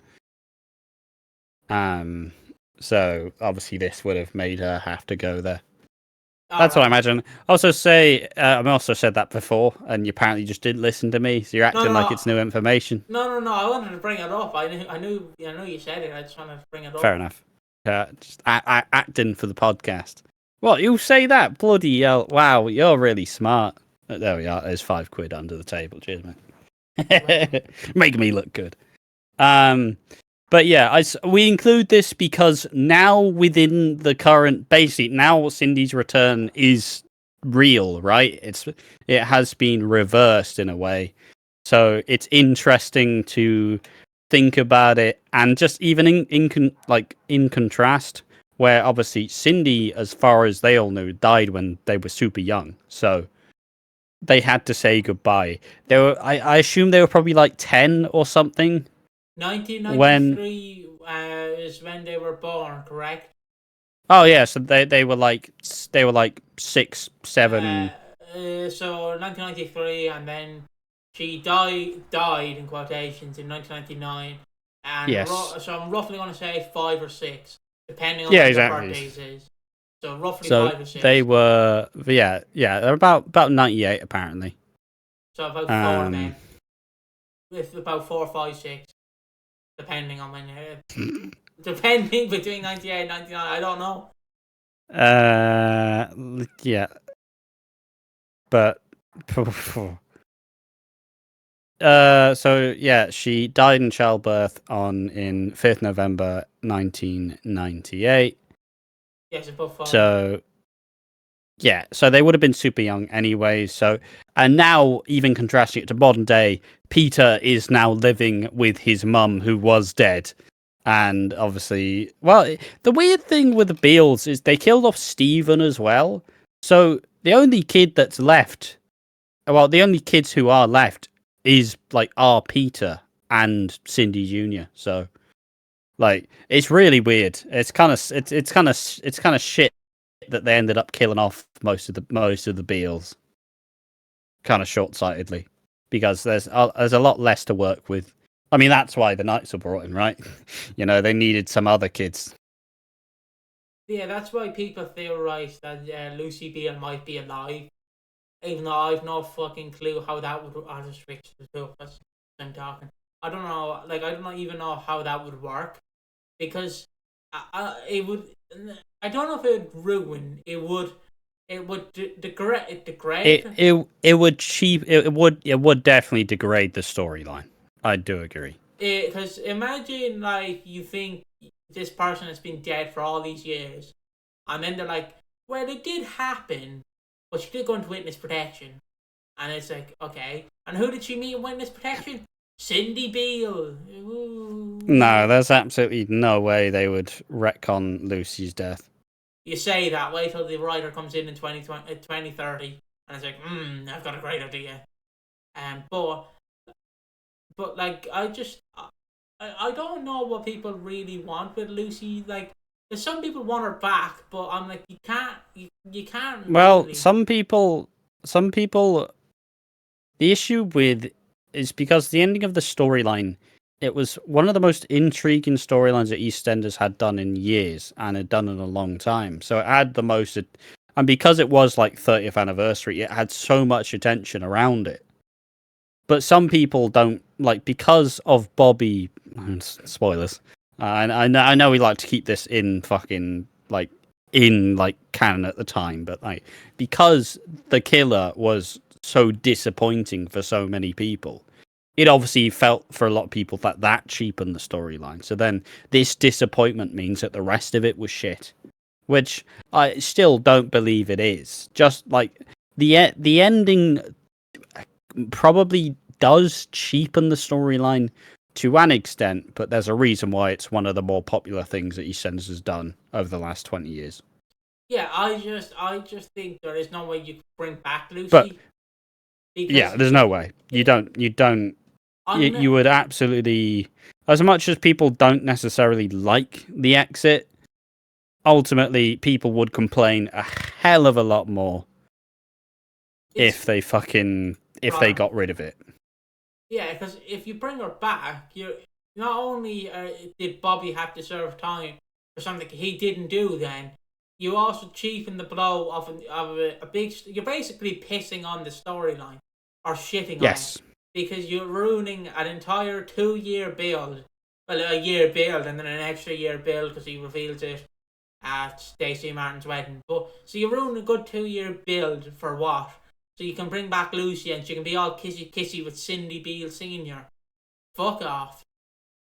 So obviously this would have made her have to go there. That's what I imagine. Also say, I also said that before, and you apparently just didn't listen to me, so you're acting like it's new information. No. I wanted to bring it up. I knew you said it. I just wanted to bring it up. Fair enough. Just acting for the podcast. What, you say that? Bloody hell. Wow, you're really smart. There we are. There's £5 under the table. Cheers, mate. Make me look good. But yeah, we include this because now within the current, basically now Cindy's return is real, right? It has been reversed in a way, so it's interesting to think about it, and just even in contrast, where obviously Cindy, as far as they all knew, died when they were super young, so they had to say goodbye. I assume they were probably 10 or something. 1993 is when they were born, correct? Oh yeah, so they were 6, 7. So 1993, and then she died in quotations in 1999, And Yes. so I'm roughly going to say 5 or 6, depending on Yeah, when their exactly. birthdays is. So roughly So 5 or 6. they were, they're about 98 apparently. So about 4 Um, then. With about 4, 5, 6, depending on when. Depending between 98 and 99, I don't know. yeah, but so yeah, she died in childbirth in 5th November 1998. Yes, about 5. So yeah, so they would have been super young anyway. So, and now even contrasting it to modern day, Peter is now living with his mum who was dead. And obviously, well, the weird thing with the Beales is they killed off Stephen as well. So the only kid that's left, well, the only kids who are left is are Peter and Cindy Jr. So it's really weird. It's kind of shit that they ended up killing off most of the Beales, kind of short-sightedly, because there's a lot less to work with. I mean, that's why the Knights were brought in, right? They needed some other kids. Yeah, that's why people theorize that Lucy Beale might be alive, even though I've no fucking clue how that would. I'll just switch the two. That's I'm talking. I don't know. I don't even know how that would work, because it would. I don't know if it would ruin. It would. It would degrade. It would definitely degrade the storyline. I do agree. Because imagine you think this person has been dead for all these years, and then they're like, well, it did happen, but she did go into witness protection. And it's like, okay. And who did she meet in witness protection? Cindy Beale. Ooh. No, there's absolutely no way they would retcon Lucy's death. You say that, wait till the writer comes in 2030, and it's like, I've got a great idea. But I don't know what people really want with Lucy. There's some people want her back, but I'm like, you can't. Well, really. some people. The issue with is because the ending of the storyline, it was one of the most intriguing storylines that EastEnders had done in years, and had done in a long time. So it had the most, and because it was 30th anniversary, it had so much attention around it. But some people don't because of Bobby. Spoilers. I know we like to keep this in fucking canon at the time, but because the killer was so disappointing for so many people, it obviously felt for a lot of people that cheapened the storyline. So then this disappointment means that the rest of it was shit, which I still don't believe it is. Just the ending probably does cheapen the storyline to an extent, but there's a reason why it's one of the more popular things that EastEnders has done over the last 20 years. Yeah, I just think there is no way you can bring back Lucy. But yeah, there's no way. You would absolutely, as much as people don't necessarily like the exit, ultimately people would complain a hell of a lot more if they got rid of it. Yeah, because if you bring her back, you not only did Bobby have to serve time for something he didn't do, then you also cheapen the blow of a big. You're basically pissing on the storyline or shitting on it, because you're ruining an entire 2-year build. Well, a year build and then an extra year build because he reveals it at Stacey Martin's wedding. But so you ruin a good 2-year build for what? So you can bring back Lucy and she can be all kissy with Cindy Beale Sr. Fuck off.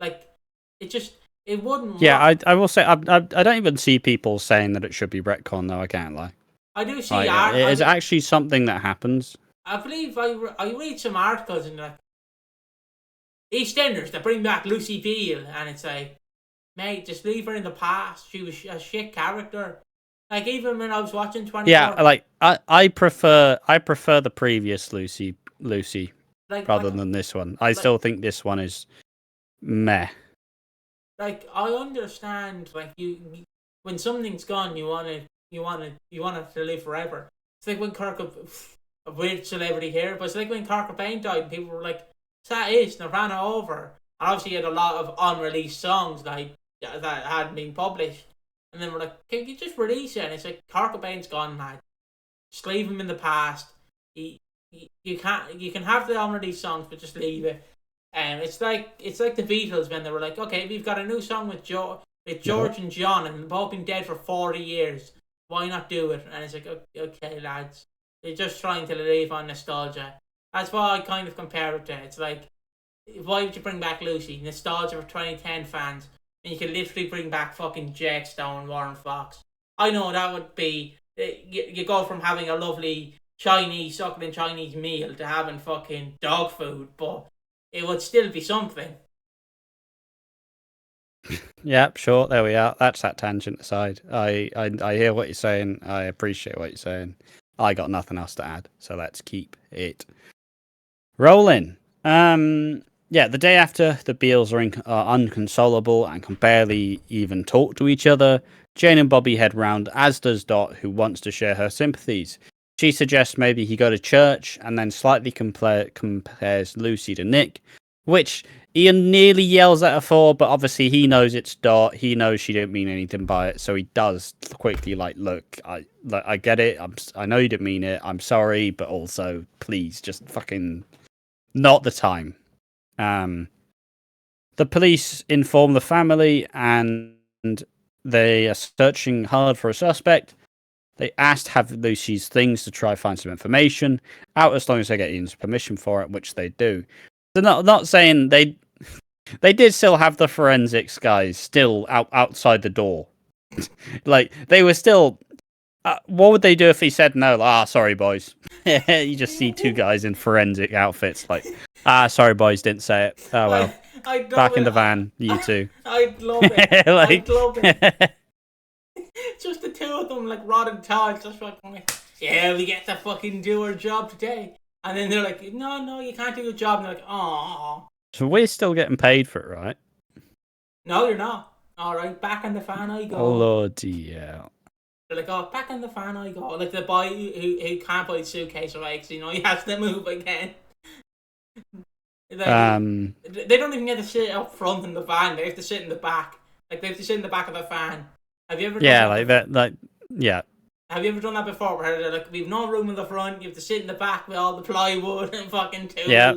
It wouldn't Yeah, work. I will say, I don't even see people saying that it should be retcon, though, I can't lie. I do see it is actually something that happens. I believe I read some articles and EastEnders that bring back Lucy Beale, and it's like, mate, just leave her in the past. She was a shit character. Even when I was watching 24... Yeah, I prefer the previous Lucy rather than this one. I still think this one is meh. I understand, you when something's gone, you want it to live forever. It's like when a weird celebrity here, but it's like when Kurt Cobain died and people were like, that is Nirvana over. And obviously, he had a lot of unreleased songs that hadn't been published. And then we're like, can you just release it? And it's like, Kurt Cobain's gone, lad. Just leave him in the past. You can have the unreleased songs, but just leave it. It's like the Beatles when they were like, okay, we've got a new song with George and John, and they've both been dead for 40 years. Why not do it? And it's like, okay, lads, you're just trying to live on nostalgia. That's why I kind of compare it to. It's like, why would you bring back Lucy? Nostalgia for 2010 fans. And you could literally bring back fucking Jet Stone and Warren Fox. I know that would be... You go from having a lovely succulent Chinese meal to having fucking dog food, but it would still be something. Yep, sure, there we are. That's that tangent aside. I hear what you're saying. I appreciate what you're saying. I got nothing else to add, so let's keep it rolling. Yeah, the day after, the Beales are unconsolable and can barely even talk to each other. Jane and Bobby head round, as does Dot, who wants to share her sympathies. She suggests maybe he go to church, and then slightly compares Lucy to Nick, which Ian nearly yells at her for, but obviously he knows it's Dot. He knows she didn't mean anything by it, so he does quickly, look, I get it. I know you didn't mean it. I'm sorry, but also, please, just fucking not the time. The police inform the family, and they are searching hard for a suspect. They asked to have Lucy's things to try find some information out as long as they get Ian's permission for it, which they do. They're not saying they did still have the forensics guys still outside the door. Like, they were still... what would they do if he said no? Sorry, boys. You just see two guys in forensic outfits, like, sorry, boys, didn't say it. Oh, well. Back in the van, you two. I'd love it. I'd love it. Just the two of them, like Rod and Todd, just fucking, yeah, we get to fucking do our job today. And then they're like, no, you can't do your job. And they're like, oh. So we're still getting paid for it, right? No, you're not. All right, back in the van I go. Oh, Lord, yeah. They're like, oh, back in the van I go. Like the boy who can't buy a suitcase right, because, he has to move again. Like, they don't even get to sit up front in the van. They have to sit in the back. Like, they have to sit in the back of the van. Have you ever done that? Yeah. Have you ever done that before? Where they're like, we've no room in the front. You have to sit in the back with all the plywood and fucking tools. Yeah.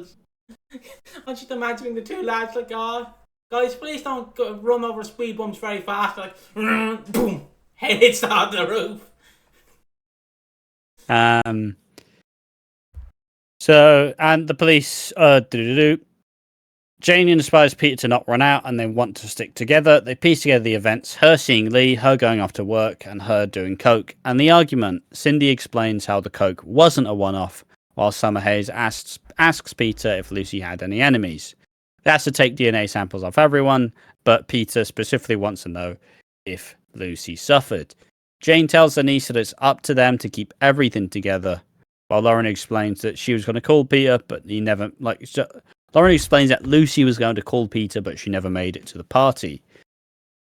I'm just imagining the two lads like, oh, guys, please don't run over speed bumps very fast. Like, boom, head hits on the roof. So, and the police, Jane inspires Peter to not run out, and they want to stick together. They piece together the events, her seeing Lee, her going off to work, and her doing coke. And the argument, Cindy explains how the coke wasn't a one-off, while Summer Hayes asks Peter if Lucy had any enemies. They has to take DNA samples off everyone, but Peter specifically wants to know if Lucy suffered. Jane tells her niece that it's up to them to keep everything together, while Lauren explains that she was going to call Peter, but he never, Lauren explains that Lucy was going to call Peter, but she never made it to the party.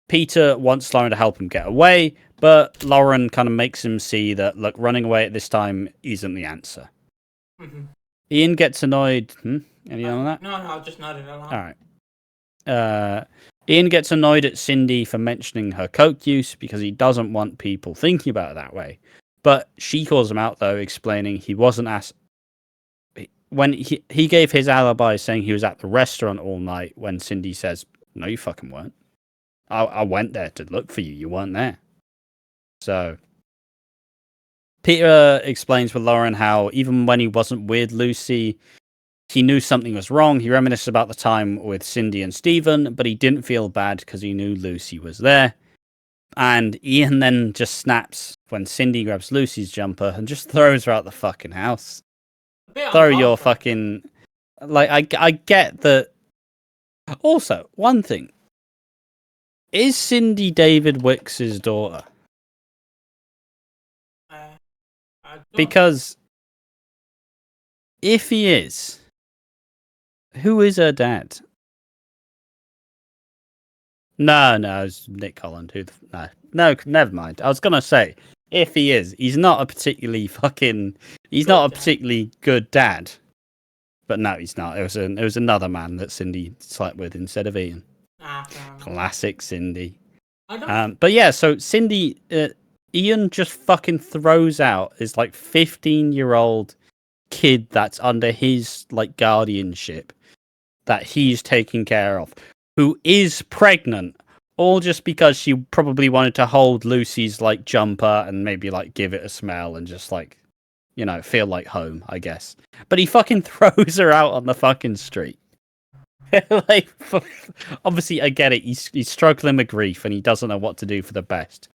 Peter wants Lauren to help him get away, but Lauren kind of makes him see that, look, running away at this time isn't the answer. Mm-hmm. Ian gets annoyed. Anything on that? No, I just nodded along. All right. Ian gets annoyed at Cindy for mentioning her coke use because he doesn't want people thinking about it that way. But she calls him out, though, explaining he wasn't asked. When he gave his alibi saying he was at the restaurant all night, when Cindy says, no, you fucking weren't. I went there to look for you. You weren't there. So Peter explains with Lauren how even when he wasn't with Lucy, he knew something was wrong. He reminisced about the time with Cindy and Stephen, but he didn't feel bad because he knew Lucy was there. And Ian then just snaps when Cindy grabs Lucy's jumper and just throws her out the fucking house. Throw your fucking... I get that... Also, one thing. Is Cindy David Wicks's daughter? Because if he is, who is her dad? No, it's Nick Holland. No, never mind. I was gonna say, if he is, he's not a particularly good dad. But no, he's not. It was another man that Cindy slept with instead of Ian. Classic Cindy. But yeah, so Cindy, Ian just fucking throws out his like 15-year-old kid that's under his like guardianship that he's taking care of, who is pregnant, all just because she probably wanted to hold Lucy's like jumper and maybe like give it a smell and just like, you know, feel like home, I guess. But he fucking throws her out on the fucking street. Like, obviously, I get it. He's struggling with grief and he doesn't know what to do for the best.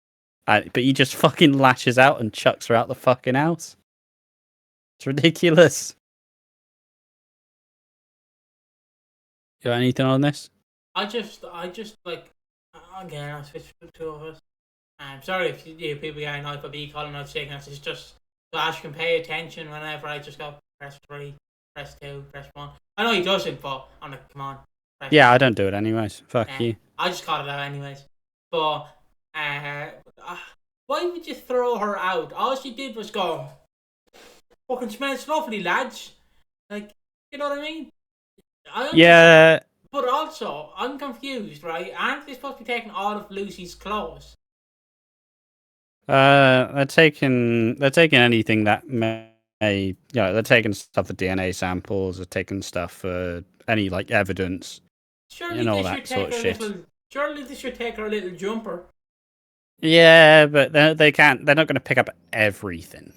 But he just fucking lashes out and chucks her out the fucking house. It's ridiculous. You got anything on this? I just like, again, I switched to the two of us. I'm sorry if you people get annoyed by me calling out sickness. It's just so Ash can pay attention whenever I just go press 3, press 2, press 1. I know he doesn't, but I'm like, come on. Yeah, I don't do it anyways. Fuck you. I just called it out anyways. But why would you throw her out? All she did was go, fucking smells lovely, lads. Like, you know what I mean? Yeah. But also, I'm confused, right? Aren't they supposed to be taking all of Lucy's clothes? They're taking anything that may, you know, they're taking stuff for DNA samples, they're taking stuff for any like evidence, and all that sort of shit. Surely they should take her little jumper. Yeah, but they can't. They're not going to pick up everything.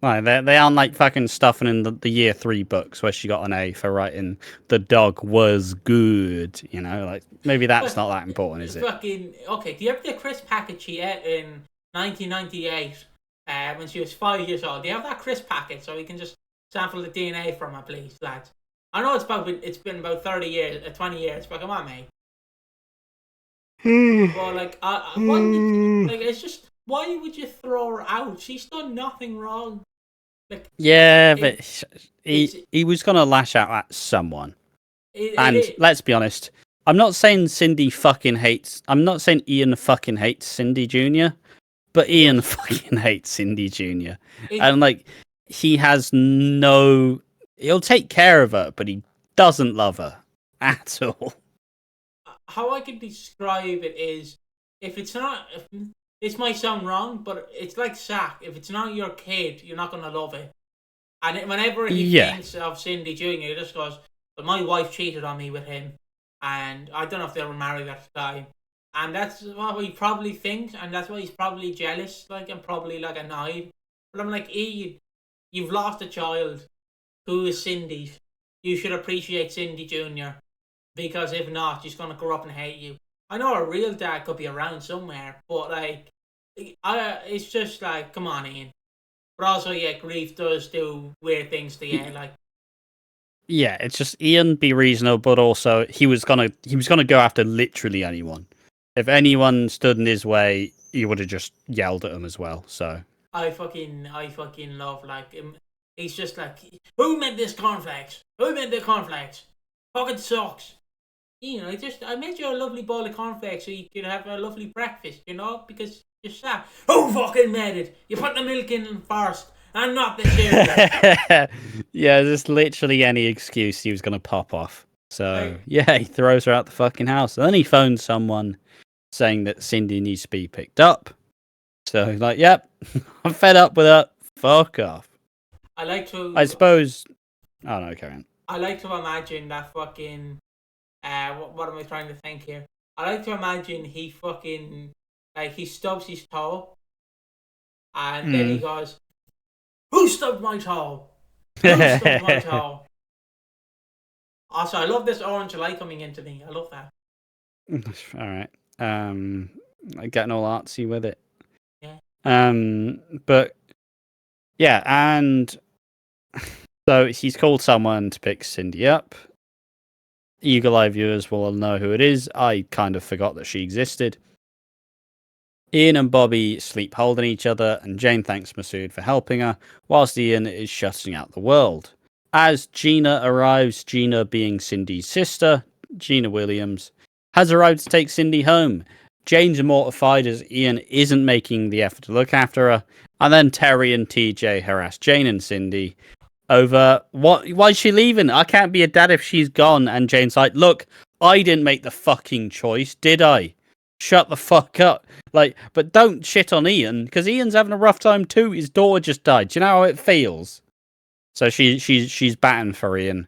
Like they aren't like fucking stuffing in the year 3 books where she got an A for writing "the dog was good." You know, like maybe that's not that important, is it? Fucking okay. Do you ever the crisp packet she ate in 1998 when she was 5 years old? Do you have that crisp packet so we can just sample the DNA from her, please, lads? I know it's been about 30 years, 20 years, but come on, mate. Well, like, it's just, why would you throw her out? She's done nothing wrong. Like, yeah, but he was gonna lash out at someone. Let's be honest, I'm not saying Ian fucking hates Cindy Jr., but Ian fucking hates Cindy Jr. And like, he'll take care of her, but he doesn't love her at all. How I can describe it is, this might sound wrong, but it's like Zach. If it's not your kid, you're not going to love it. And whenever he thinks of Cindy Jr., he just goes, but my wife cheated on me with him. And I don't know if they were married at the time. And that's what he probably thinks, and that's why he's probably jealous, like, and probably, like, annoyed. But I'm like, Ian, you've lost a child who is Cindy's. You should appreciate Cindy Jr., because if not, she's going to grow up and hate you. I know a real dad could be around somewhere, but like, it's just like, come on, Ian. But also, yeah, grief does do weird things to you, like. Yeah, it's just Ian, be reasonable, but also he was gonna go after literally anyone. If anyone stood in his way, he would have just yelled at him as well. So I fucking love, like, him. He's just like, who made this cornflakes? Who made the cornflakes? Fucking sucks. You know, I made you a lovely bowl of cornflakes so you could have a lovely breakfast, you know, because you're sad. Who fucking made it? You put the milk in first, and not the cereal. Yeah, just literally any excuse he was going to pop off. So, yeah, he throws her out the fucking house. And then he phones someone saying that Cindy needs to be picked up. So he's like, yep, I'm fed up with her. Fuck off. I suppose... Oh, no, carry on. I like to imagine that fucking... what am I trying to think here? I like to imagine he fucking... Like, he stubs his toe. And then he goes, who stubbed my toe? Who stubbed my toe? Also, I love this orange light coming into me. I love that. Alright. Getting all artsy with it. Yeah. But... Yeah, and... So he's called someone to pick Cindy up. Eagle Eye viewers will know who it is. I kind of forgot that she existed. Ian and Bobby sleep holding each other, and Jane thanks Masood for helping her, whilst Ian is shutting out the world. As Gina arrives, Gina being Cindy's sister, Gina Williams, has arrived to take Cindy home. Jane's mortified as Ian isn't making the effort to look after her, and then Terry and TJ harass Jane and Cindy, over why's she leaving? I can't be a dad if she's gone. And Jane's like, look, I didn't make the fucking choice, did I? Shut the fuck up. Like, but don't shit on Ian, because Ian's having a rough time too. His daughter just died. Do you know how it feels? So she's batting for Ian.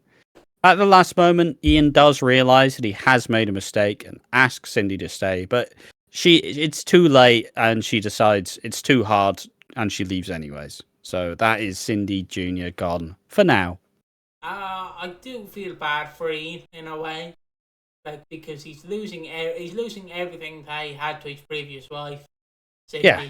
At the last moment, Ian does realise that he has made a mistake and asks Cindy to stay, but it's too late and she decides it's too hard and she leaves anyways. So that is Cindy Jr. gone for now. I do feel bad for Ian in a way, like, because he's losing everything that he had to his previous wife, Cindy. Yeah.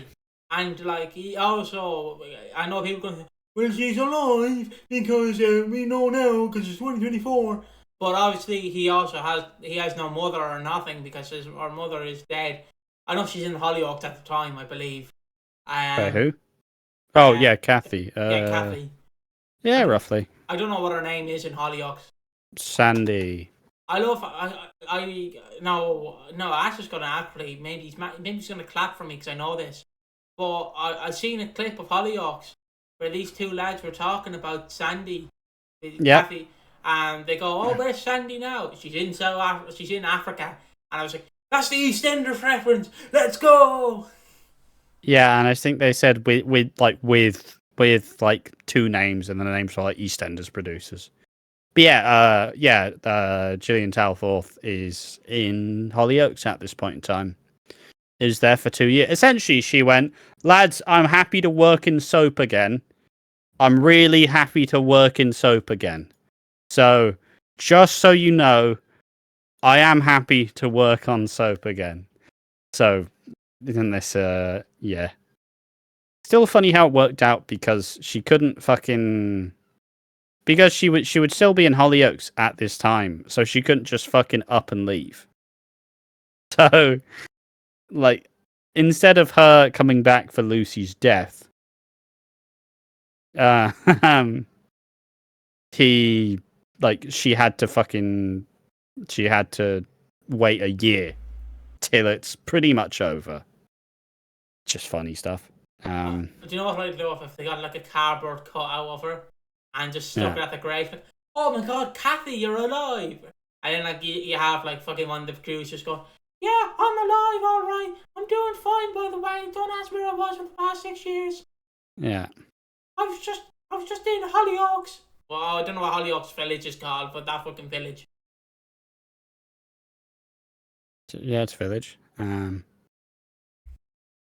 And like, he also, I know people going, well, she's alive because we know now because it's 2024. But obviously, he has no mother or nothing because her mother is dead. I know she's in Hollyoaks at the time, I believe. Who? Oh yeah, Kathy. Yeah, Kathy. Yeah, roughly. I don't know what her name is in Hollyoaks. Sandy. I love. Ash is gonna actually maybe he's gonna clap for me because I know this. But I seen a clip of Hollyoaks where these two lads were talking about Sandy. Yeah. Kathy, and they go, "Oh, where's Sandy now? She's in She's in Africa." And I was like, "That's the EastEnders reference. Let's go!" Yeah, and I think they said with like two names, and then the names were like EastEnders producers. But Gillian Talforth is in Hollyoaks at this point in time. Is there for 2 years. Essentially, she went, lads, I'm happy to work in soap again. I'm really happy to work in soap again. So, just so you know, I am happy to work on soap again. So, isn't this, yeah. Still funny how it worked out because she couldn't fucking... Because she would still be in Hollyoaks at this time, so she couldn't just fucking up and leave. So, like, instead of her coming back for Lucy's death, she had to wait a year till it's pretty much over. Just funny stuff. Do you know what I'd love if they got like a cardboard cut out of her and just stuck it at the grave? Like, oh my god, Kathy, you're alive! And then like you have like fucking one of the crews just go, yeah, I'm alive, alright. I'm doing fine, by the way. Don't ask me where I was for the past 6 years. Yeah. I was just in Hollyoaks. Well, I don't know what Hollyoaks village is called, but that fucking village. Yeah, it's village.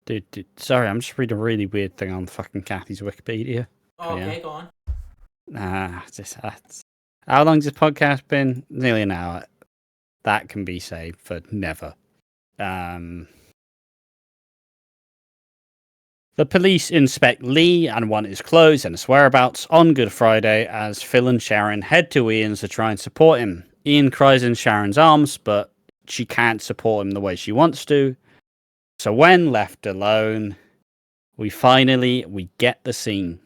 Dude, sorry, I'm just reading a really weird thing on fucking Kathy's Wikipedia. Oh, okay, go on. How long's this podcast been? Nearly an hour. That can be saved for never. The police inspect Lee and want his clothes and his whereabouts on Good Friday as Phil and Sharon head to Ian's to try and support him. Ian cries in Sharon's arms, but she can't support him the way she wants to. So when left alone, we get the scene.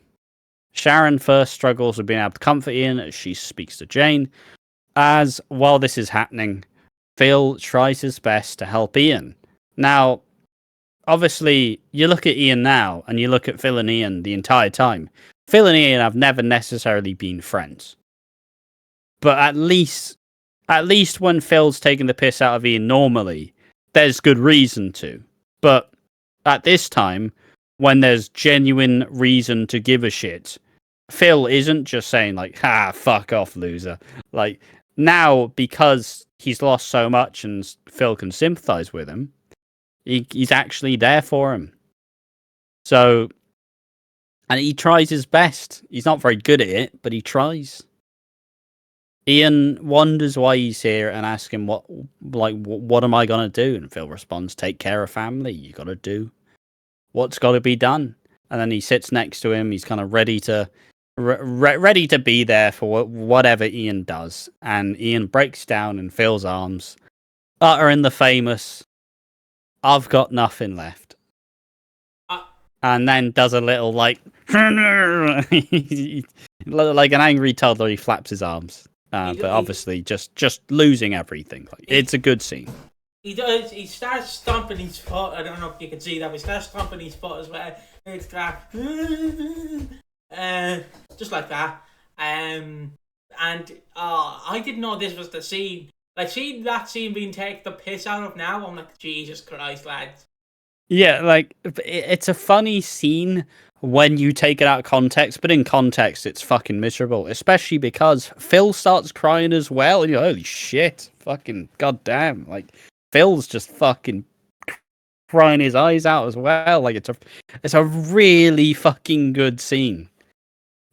Sharon first struggles with being able to comfort Ian as she speaks to Jane. As while this is happening, Phil tries his best to help Ian. Now, obviously, you look at Ian now, and you look at Phil and Ian the entire time. Phil and Ian have never necessarily been friends. But at least when Phil's taking the piss out of Ian normally, there's good reason to. But at this time, when there's genuine reason to give a shit, Phil isn't just saying like, fuck off, loser. Like, now, because he's lost so much and Phil can sympathize with him, he's actually there for him. So, and he tries his best. He's not very good at it, but he tries. Ian wonders why he's here and asks him what am I gonna do? And Phil responds, take care of family. You gotta do what's got to be done. And then he sits next to him. He's kind of ready to be there for whatever Ian does. And Ian breaks down in Phil's arms, uttering the famous, I've got nothing left. And then does a little like an angry toddler. He flaps his arms. But obviously just losing everything. Like, it's a good scene. He does. He starts stomping his foot. I don't know if you can see that, but he starts stomping his foot as well. It's that, just like that. And I didn't know this was the scene. Like, seeing that scene being taken the piss out of now, I'm like, Jesus Christ, lads. Yeah, like it's a funny scene when you take it out of context, but in context, it's fucking miserable. Especially because Phil starts crying as well, and you're holy shit, fucking goddamn! Like Phil's just fucking crying his eyes out as well. Like it's a really fucking good scene.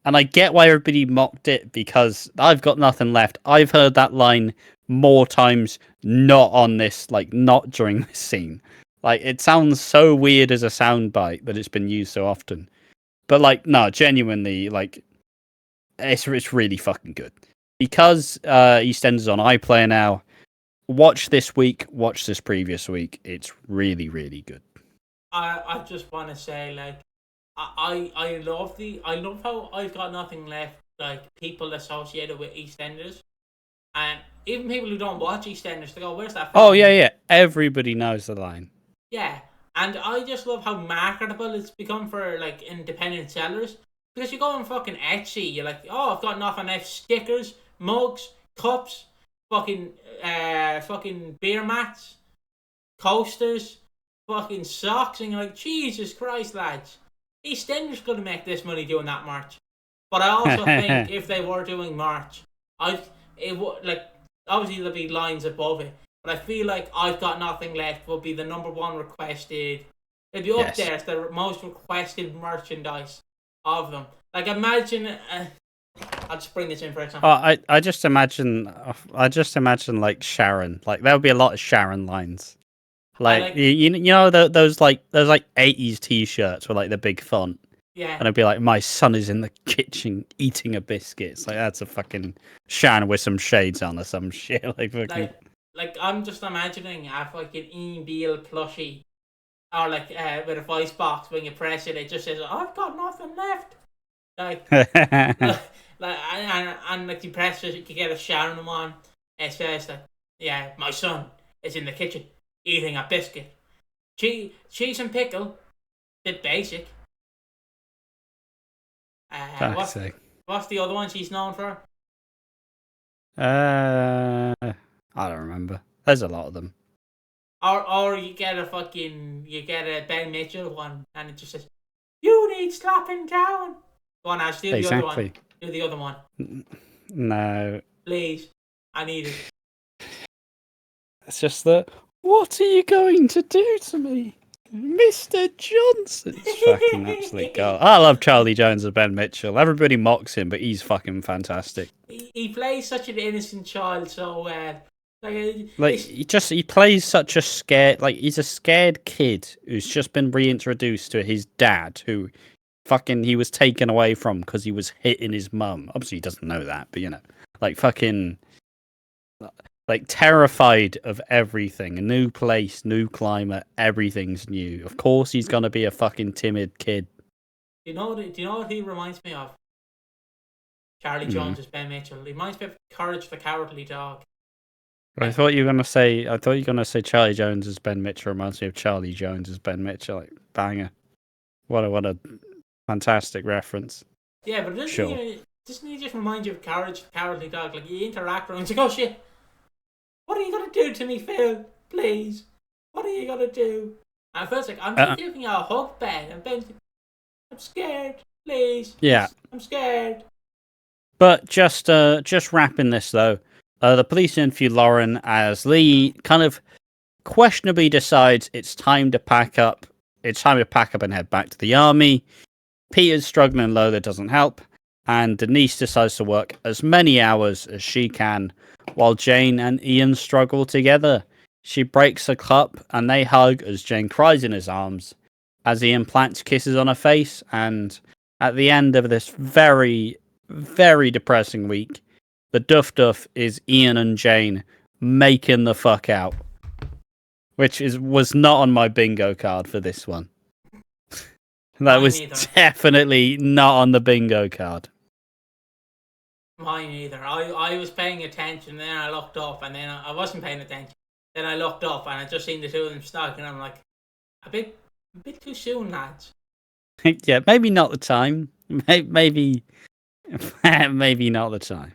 And I get why everybody mocked it because I've got nothing left. I've heard that line more times, not on this, like not during this scene. Like it sounds so weird as a soundbite that it's been used so often. But like, no, genuinely, like it's really fucking good. Because EastEnders on iPlayer now. Watch this week, watch this previous week. It's really, really good. I just want to say, like, I love how I've got nothing left. Like, people associated with EastEnders, and even people who don't watch EastEnders, they go, "Where's that from?" Oh yeah. Everybody knows the line. Yeah, and I just love how marketable it's become for like independent sellers. Because you go on fucking Etsy, you're like, "Oh, I've got nothing left." Stickers, mugs, cups, fucking beer mats, coasters, fucking socks, and you're like, Jesus Christ, lads. EastEnders could make this money doing that merch. But I also think if they were doing merch, it would, like, obviously there'd be lines above it, but I feel like I've Got Nothing Left would be the number one requested. It'd be up there as the most requested merchandise of them. Like, imagine. I'll just bring this in for example. I just imagine like Sharon. Like there would be a lot of Sharon lines. Like you know those 80s t-shirts with like the big font. Yeah. And it'd be like, my son is in the kitchen eating a biscuit. It's like that's a fucking Sharon with some shades on or some shit. Like I'm just imagining a fucking Beale plushie, or like with a voice box. When you press it, it just says, "I've got nothing left." Like, and like you press it, you get a Sharon one. It says like, "Yeah, my son is in the kitchen eating a biscuit, cheese and pickle, bit basic." What's the other one she's known for? I don't remember. There's a lot of them. Or you get a Ben Mitchell one, and it just says, "You need slapping down." Go on, Ash, do the other one. Do the other one. No. Please. I need it. It's just that, what are you going to do to me? Mr. Johnson. It's fucking absolute god. I love Charlie Jones as Ben Mitchell. Everybody mocks him, but he's fucking fantastic. He plays such an innocent child so well. He plays such a scared, like he's a scared kid who's just been reintroduced to his dad, who fucking he was taken away from because he was hitting his mum. Obviously, he doesn't know that, but you know, like fucking, like terrified of everything. A new place, new climate, everything's new. Of course, he's gonna be a fucking timid kid. Do you know what he reminds me of? Charlie Jones as Ben Mitchell. He reminds me of Courage the Cowardly Dog. I thought you were gonna say Charlie Jones as Ben Mitchell reminds me of Charlie Jones as Ben Mitchell. Like banger! What a fantastic reference. Yeah, but doesn't he just remind you of Courage the Cowardly Dog? Like you interact with him, and you go, "Oh shit! What are you gonna do to me, Phil? Please, what are you gonna do?" And Phil's like, "I'm just giving you a hug, Ben," and Ben's like, "I'm scared, please." Yeah, I'm scared. But just wrapping this though. The police interview Lauren as Lee kind of questionably decides it's time to pack up. It's time to pack up and head back to the army. Peter's struggling low, that doesn't help. And Denise decides to work as many hours as she can while Jane and Ian struggle together. She breaks a cup and they hug as Jane cries in his arms as Ian plants kisses on her face. And at the end of this very, very depressing week, the duff is Ian and Jane making the fuck out, which was not on my bingo card for this one. That was definitely not on the bingo card. Mine either. I was paying attention, then I looked up, and then I wasn't paying attention. Then I looked up, and I just seen the two of them stuck, and I'm like, a bit too soon, lads. Yeah, maybe not the time. Maybe Maybe not the time.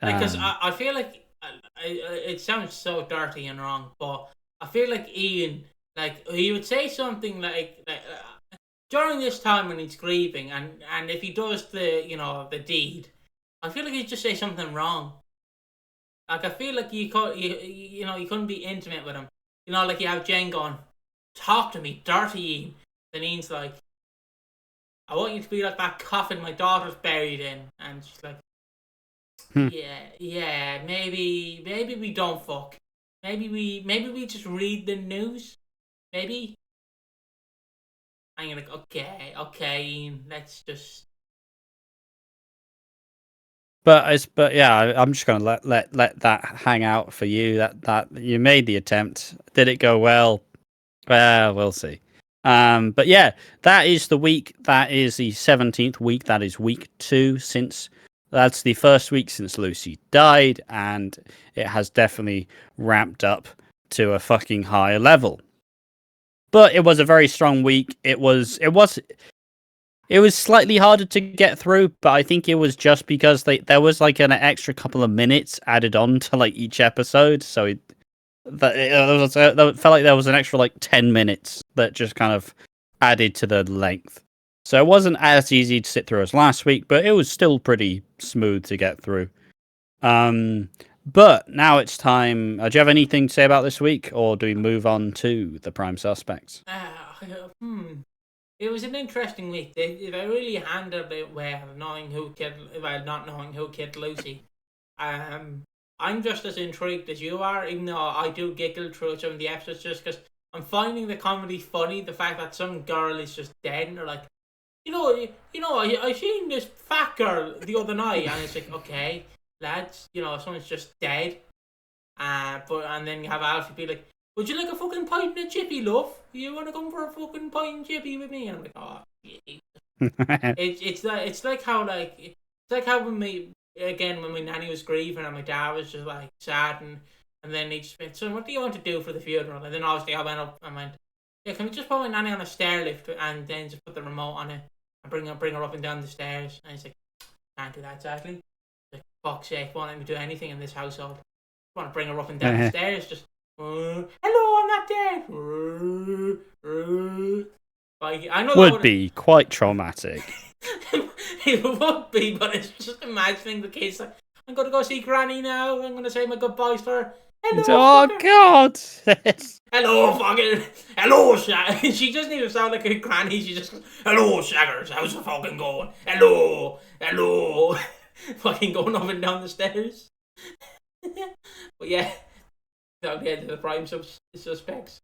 Because I feel like it sounds so dirty and wrong, but I feel like Ian, like he would say something like during this time when he's grieving, and if he does the deed, I feel like he'd just say something wrong. Like I feel like you couldn't be intimate with him. Like you have Jen going, talk to me, dirty Ian. Then Ian's like, I want you to be like that coffin my daughter's buried in, and she's like, yeah, maybe we don't fuck. Maybe we just read the news. Maybe. And you're like, okay, Ian, let's just. But yeah, I'm just gonna let that hang out for you. That you made the attempt. Did it go well? Well, we'll see. But yeah, that is the week. That is the 17th week. That is week 2 since. That's the first week since Lucy died, and it has definitely ramped up to a fucking higher level. But it was a very strong week. It was slightly harder to get through, but I think it was just because there was like an extra couple of minutes added on to like each episode, so it felt like there was an extra like 10 minutes that just kind of added to the length. So it wasn't as easy to sit through as last week, but it was still pretty smooth to get through. But now it's time. Do you have anything to say about this week, or do we move on to the prime suspects? It was an interesting week. They really handled it well, not knowing who killed Lucy. I'm just as intrigued as you are, even though I do giggle through some of the episodes just because I'm finding the comedy funny. The fact that some girl is just dead, and they're like, I seen this fat girl the other night, and it's like, okay, lads, someone's just dead. And then you have Alfie be like, would you like a fucking pint and a chippy, love? You want to come for a fucking pint and chippy with me? And I'm like, oh, yeah. it's like how when my nanny was grieving and my dad was just like sad, and then he just went, son, what do you want to do for the funeral? And then obviously I went up and went, yeah, can we just put my nanny on a stair lift and then just put the remote on it and bring her up and down the stairs? And he's like, can't do that, exactly. Like, fuck's sake, won't let me do anything in this household. I want to bring her up and down the stairs, just hello, I'm not dead. Like, I know would be quite traumatic. It would be, but it's just imagining the kids like, I'm gonna go see Granny now. I'm gonna say my goodbyes for her. Hello, oh fucker. God! Hello, fucking. Hello, Shaggers. She doesn't even sound like a granny. She just goes, hello, Shaggers. How's it fucking going? Hello. Fucking going up and down the stairs. But yeah, that'll be the end of the prime suspects.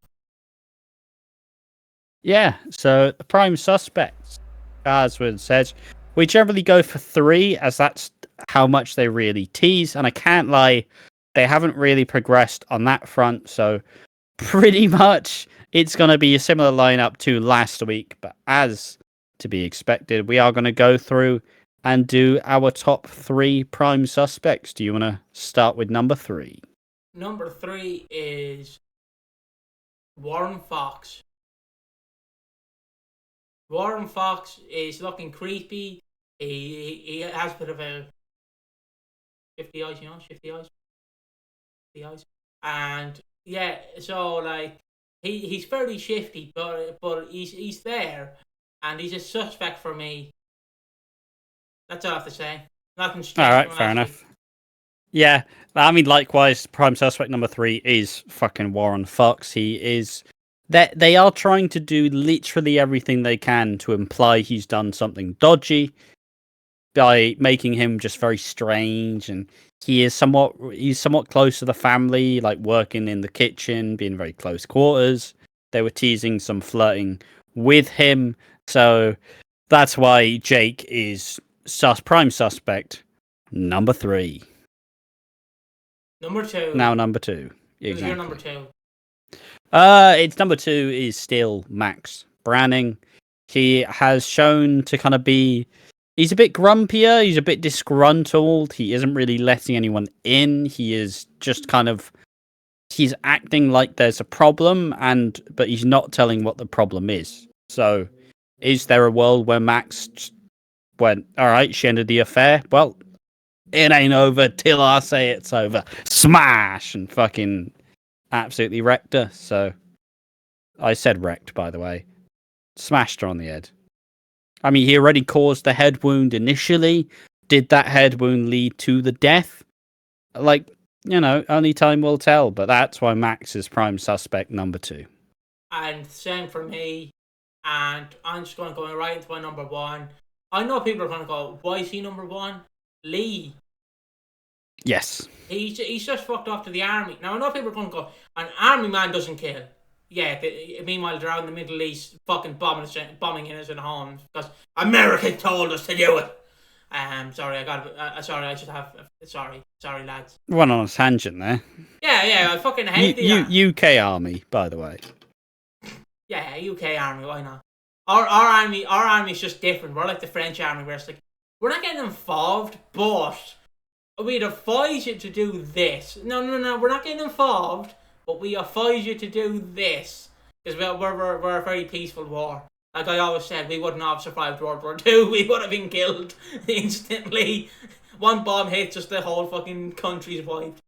Yeah, so the prime suspects, as was said, we generally go for 3, as that's how much they really tease. And I can't lie, they haven't really progressed on that front. So pretty much it's going to be a similar lineup to last week. But as to be expected, we are going to go through and do our top 3 prime suspects. Do you want to start with number 3? Number 3 is Warren Fox. Warren Fox is looking creepy. He has a bit of a shifty eyes, and yeah, so like he's fairly shifty, but he's there, and he's a suspect for me. That's all I have to say. Nothing strange. All right, fair enough. Yeah, I mean, likewise, prime suspect number 3 is fucking Warren Fox. He is. They are trying to do literally everything they can to imply he's done something dodgy by making him just very strange, and he's somewhat close to the family, like working in the kitchen, being very close quarters. They were teasing some flirting with him, so that's why Jake is prime suspect number 3. Number 2. Now number 2. Exactly. You're number 2. It's number 2 is still Max Branning. He has shown to kind of be. He's a bit grumpier. He's a bit disgruntled. He isn't really letting anyone in. He is just kind of. He's acting like there's a problem, but he's not telling what the problem is. So, is there a world where Max went, all right, she ended the affair. Well, it ain't over till I say it's over. Smash! And fucking absolutely wrecked her. So, I said wrecked, by the way. Smashed her on the head. I mean, he already caused the head wound initially. Did that head wound lead to the death? Like, only time will tell. But that's why Max is prime suspect number 2. And same for me. And I'm just going to go right into my number 1. I know people are going to go, why is he number 1? Lee. Yes. He's just fucked off to the army. Now, I know people are going to go, an army man doesn't kill. Yeah, meanwhile, they're out in the Middle East fucking bombing innocent homes because America told us to do it. Sorry, sorry, lads. Went on a tangent there. Yeah, I fucking hate the UK Army, by the way. Yeah, UK Army, why not? Our army's just different. We're like the French army, where it's like, we're not getting involved, but we'd advise you to do this. No, we're not getting involved, but we advise you to do this. Because we're a very peaceful war. Like I always said, we wouldn't have survived World War II. We would have been killed instantly. One bomb hits us, the whole fucking country's wiped.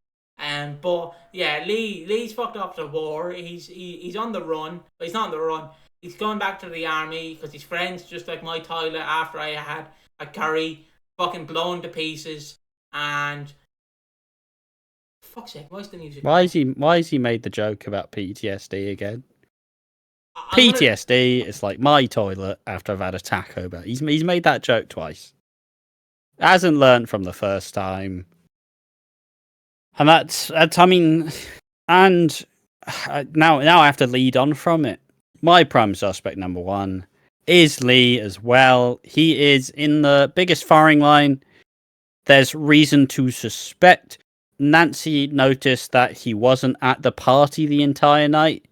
But yeah, Lee's fucked up the war. He's on the run. But he's not on the run. He's going back to the army because his friends, just like my toilet after I had a curry, fucking blown to pieces. And fuck's sake, why's the music? Why is he made the joke about PTSD again? PTSD is like my toilet after I've had a taco bell. He's made that joke twice. Hasn't learned from the first time. And that's I mean, and now I have to lead on from it. My prime suspect number 1 is Lee as well. He is in the biggest firing line. There's reason to suspect. Nancy noticed that he wasn't at the party the entire night.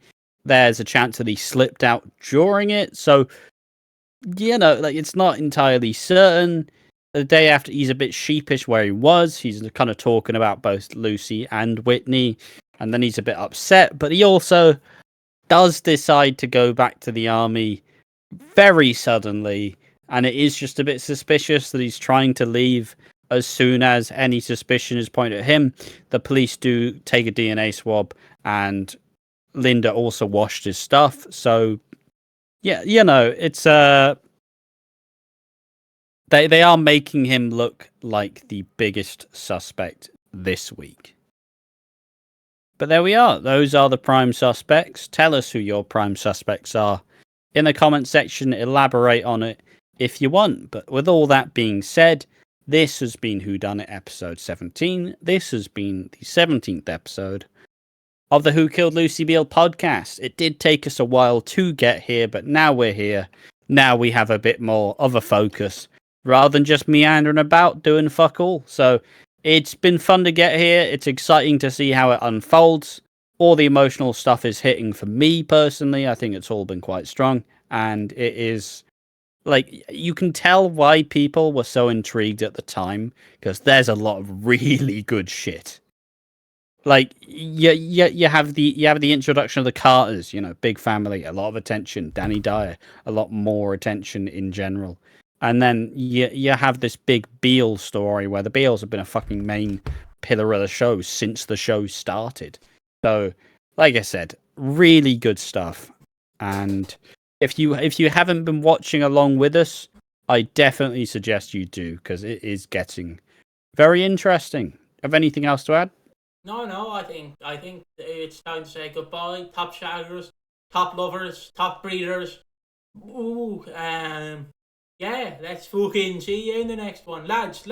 There's a chance that he slipped out during it. So, it's not entirely certain. The day after, he's a bit sheepish where he was. He's kind of talking about both Lucy and Whitney. And then he's a bit upset. But he also does decide to go back to the army very suddenly. And it is just a bit suspicious that he's trying to leave as soon as any suspicion is pointed at him. The police do take a DNA swab, and Linda also washed his stuff. So, yeah, it's they are making him look like the biggest suspect this week. But there we are. Those are the prime suspects. Tell us who your prime suspects are in the comment section. Elaborate on it if you want. But with all that being said, this has been WHODUNNIT episode 17. This has been the 17th episode of the Who Killed Lucy Beale podcast. It did take us a while to get here, but now we're here. Now we have a bit more of a focus rather than just meandering about doing fuck all. So it's been fun to get here. It's exciting to see how it unfolds. All the emotional stuff is hitting for me personally. I think it's all been quite strong, and it is like, you can tell why people were so intrigued at the time, because there's a lot of really good shit. Like, you have the introduction of the Carters, big family, a lot of attention. Danny Dyer, a lot more attention in general. And then you have this big Beale story where the Beales have been a fucking main pillar of the show since the show started. So, like I said, really good stuff. And if you haven't been watching along with us, I definitely suggest you do, because it is getting very interesting. Have anything else to add? No, I think it's time to say goodbye. Top shaggers, top lovers, top breeders. Ooh, yeah, let's fucking see you in the next one. Lads.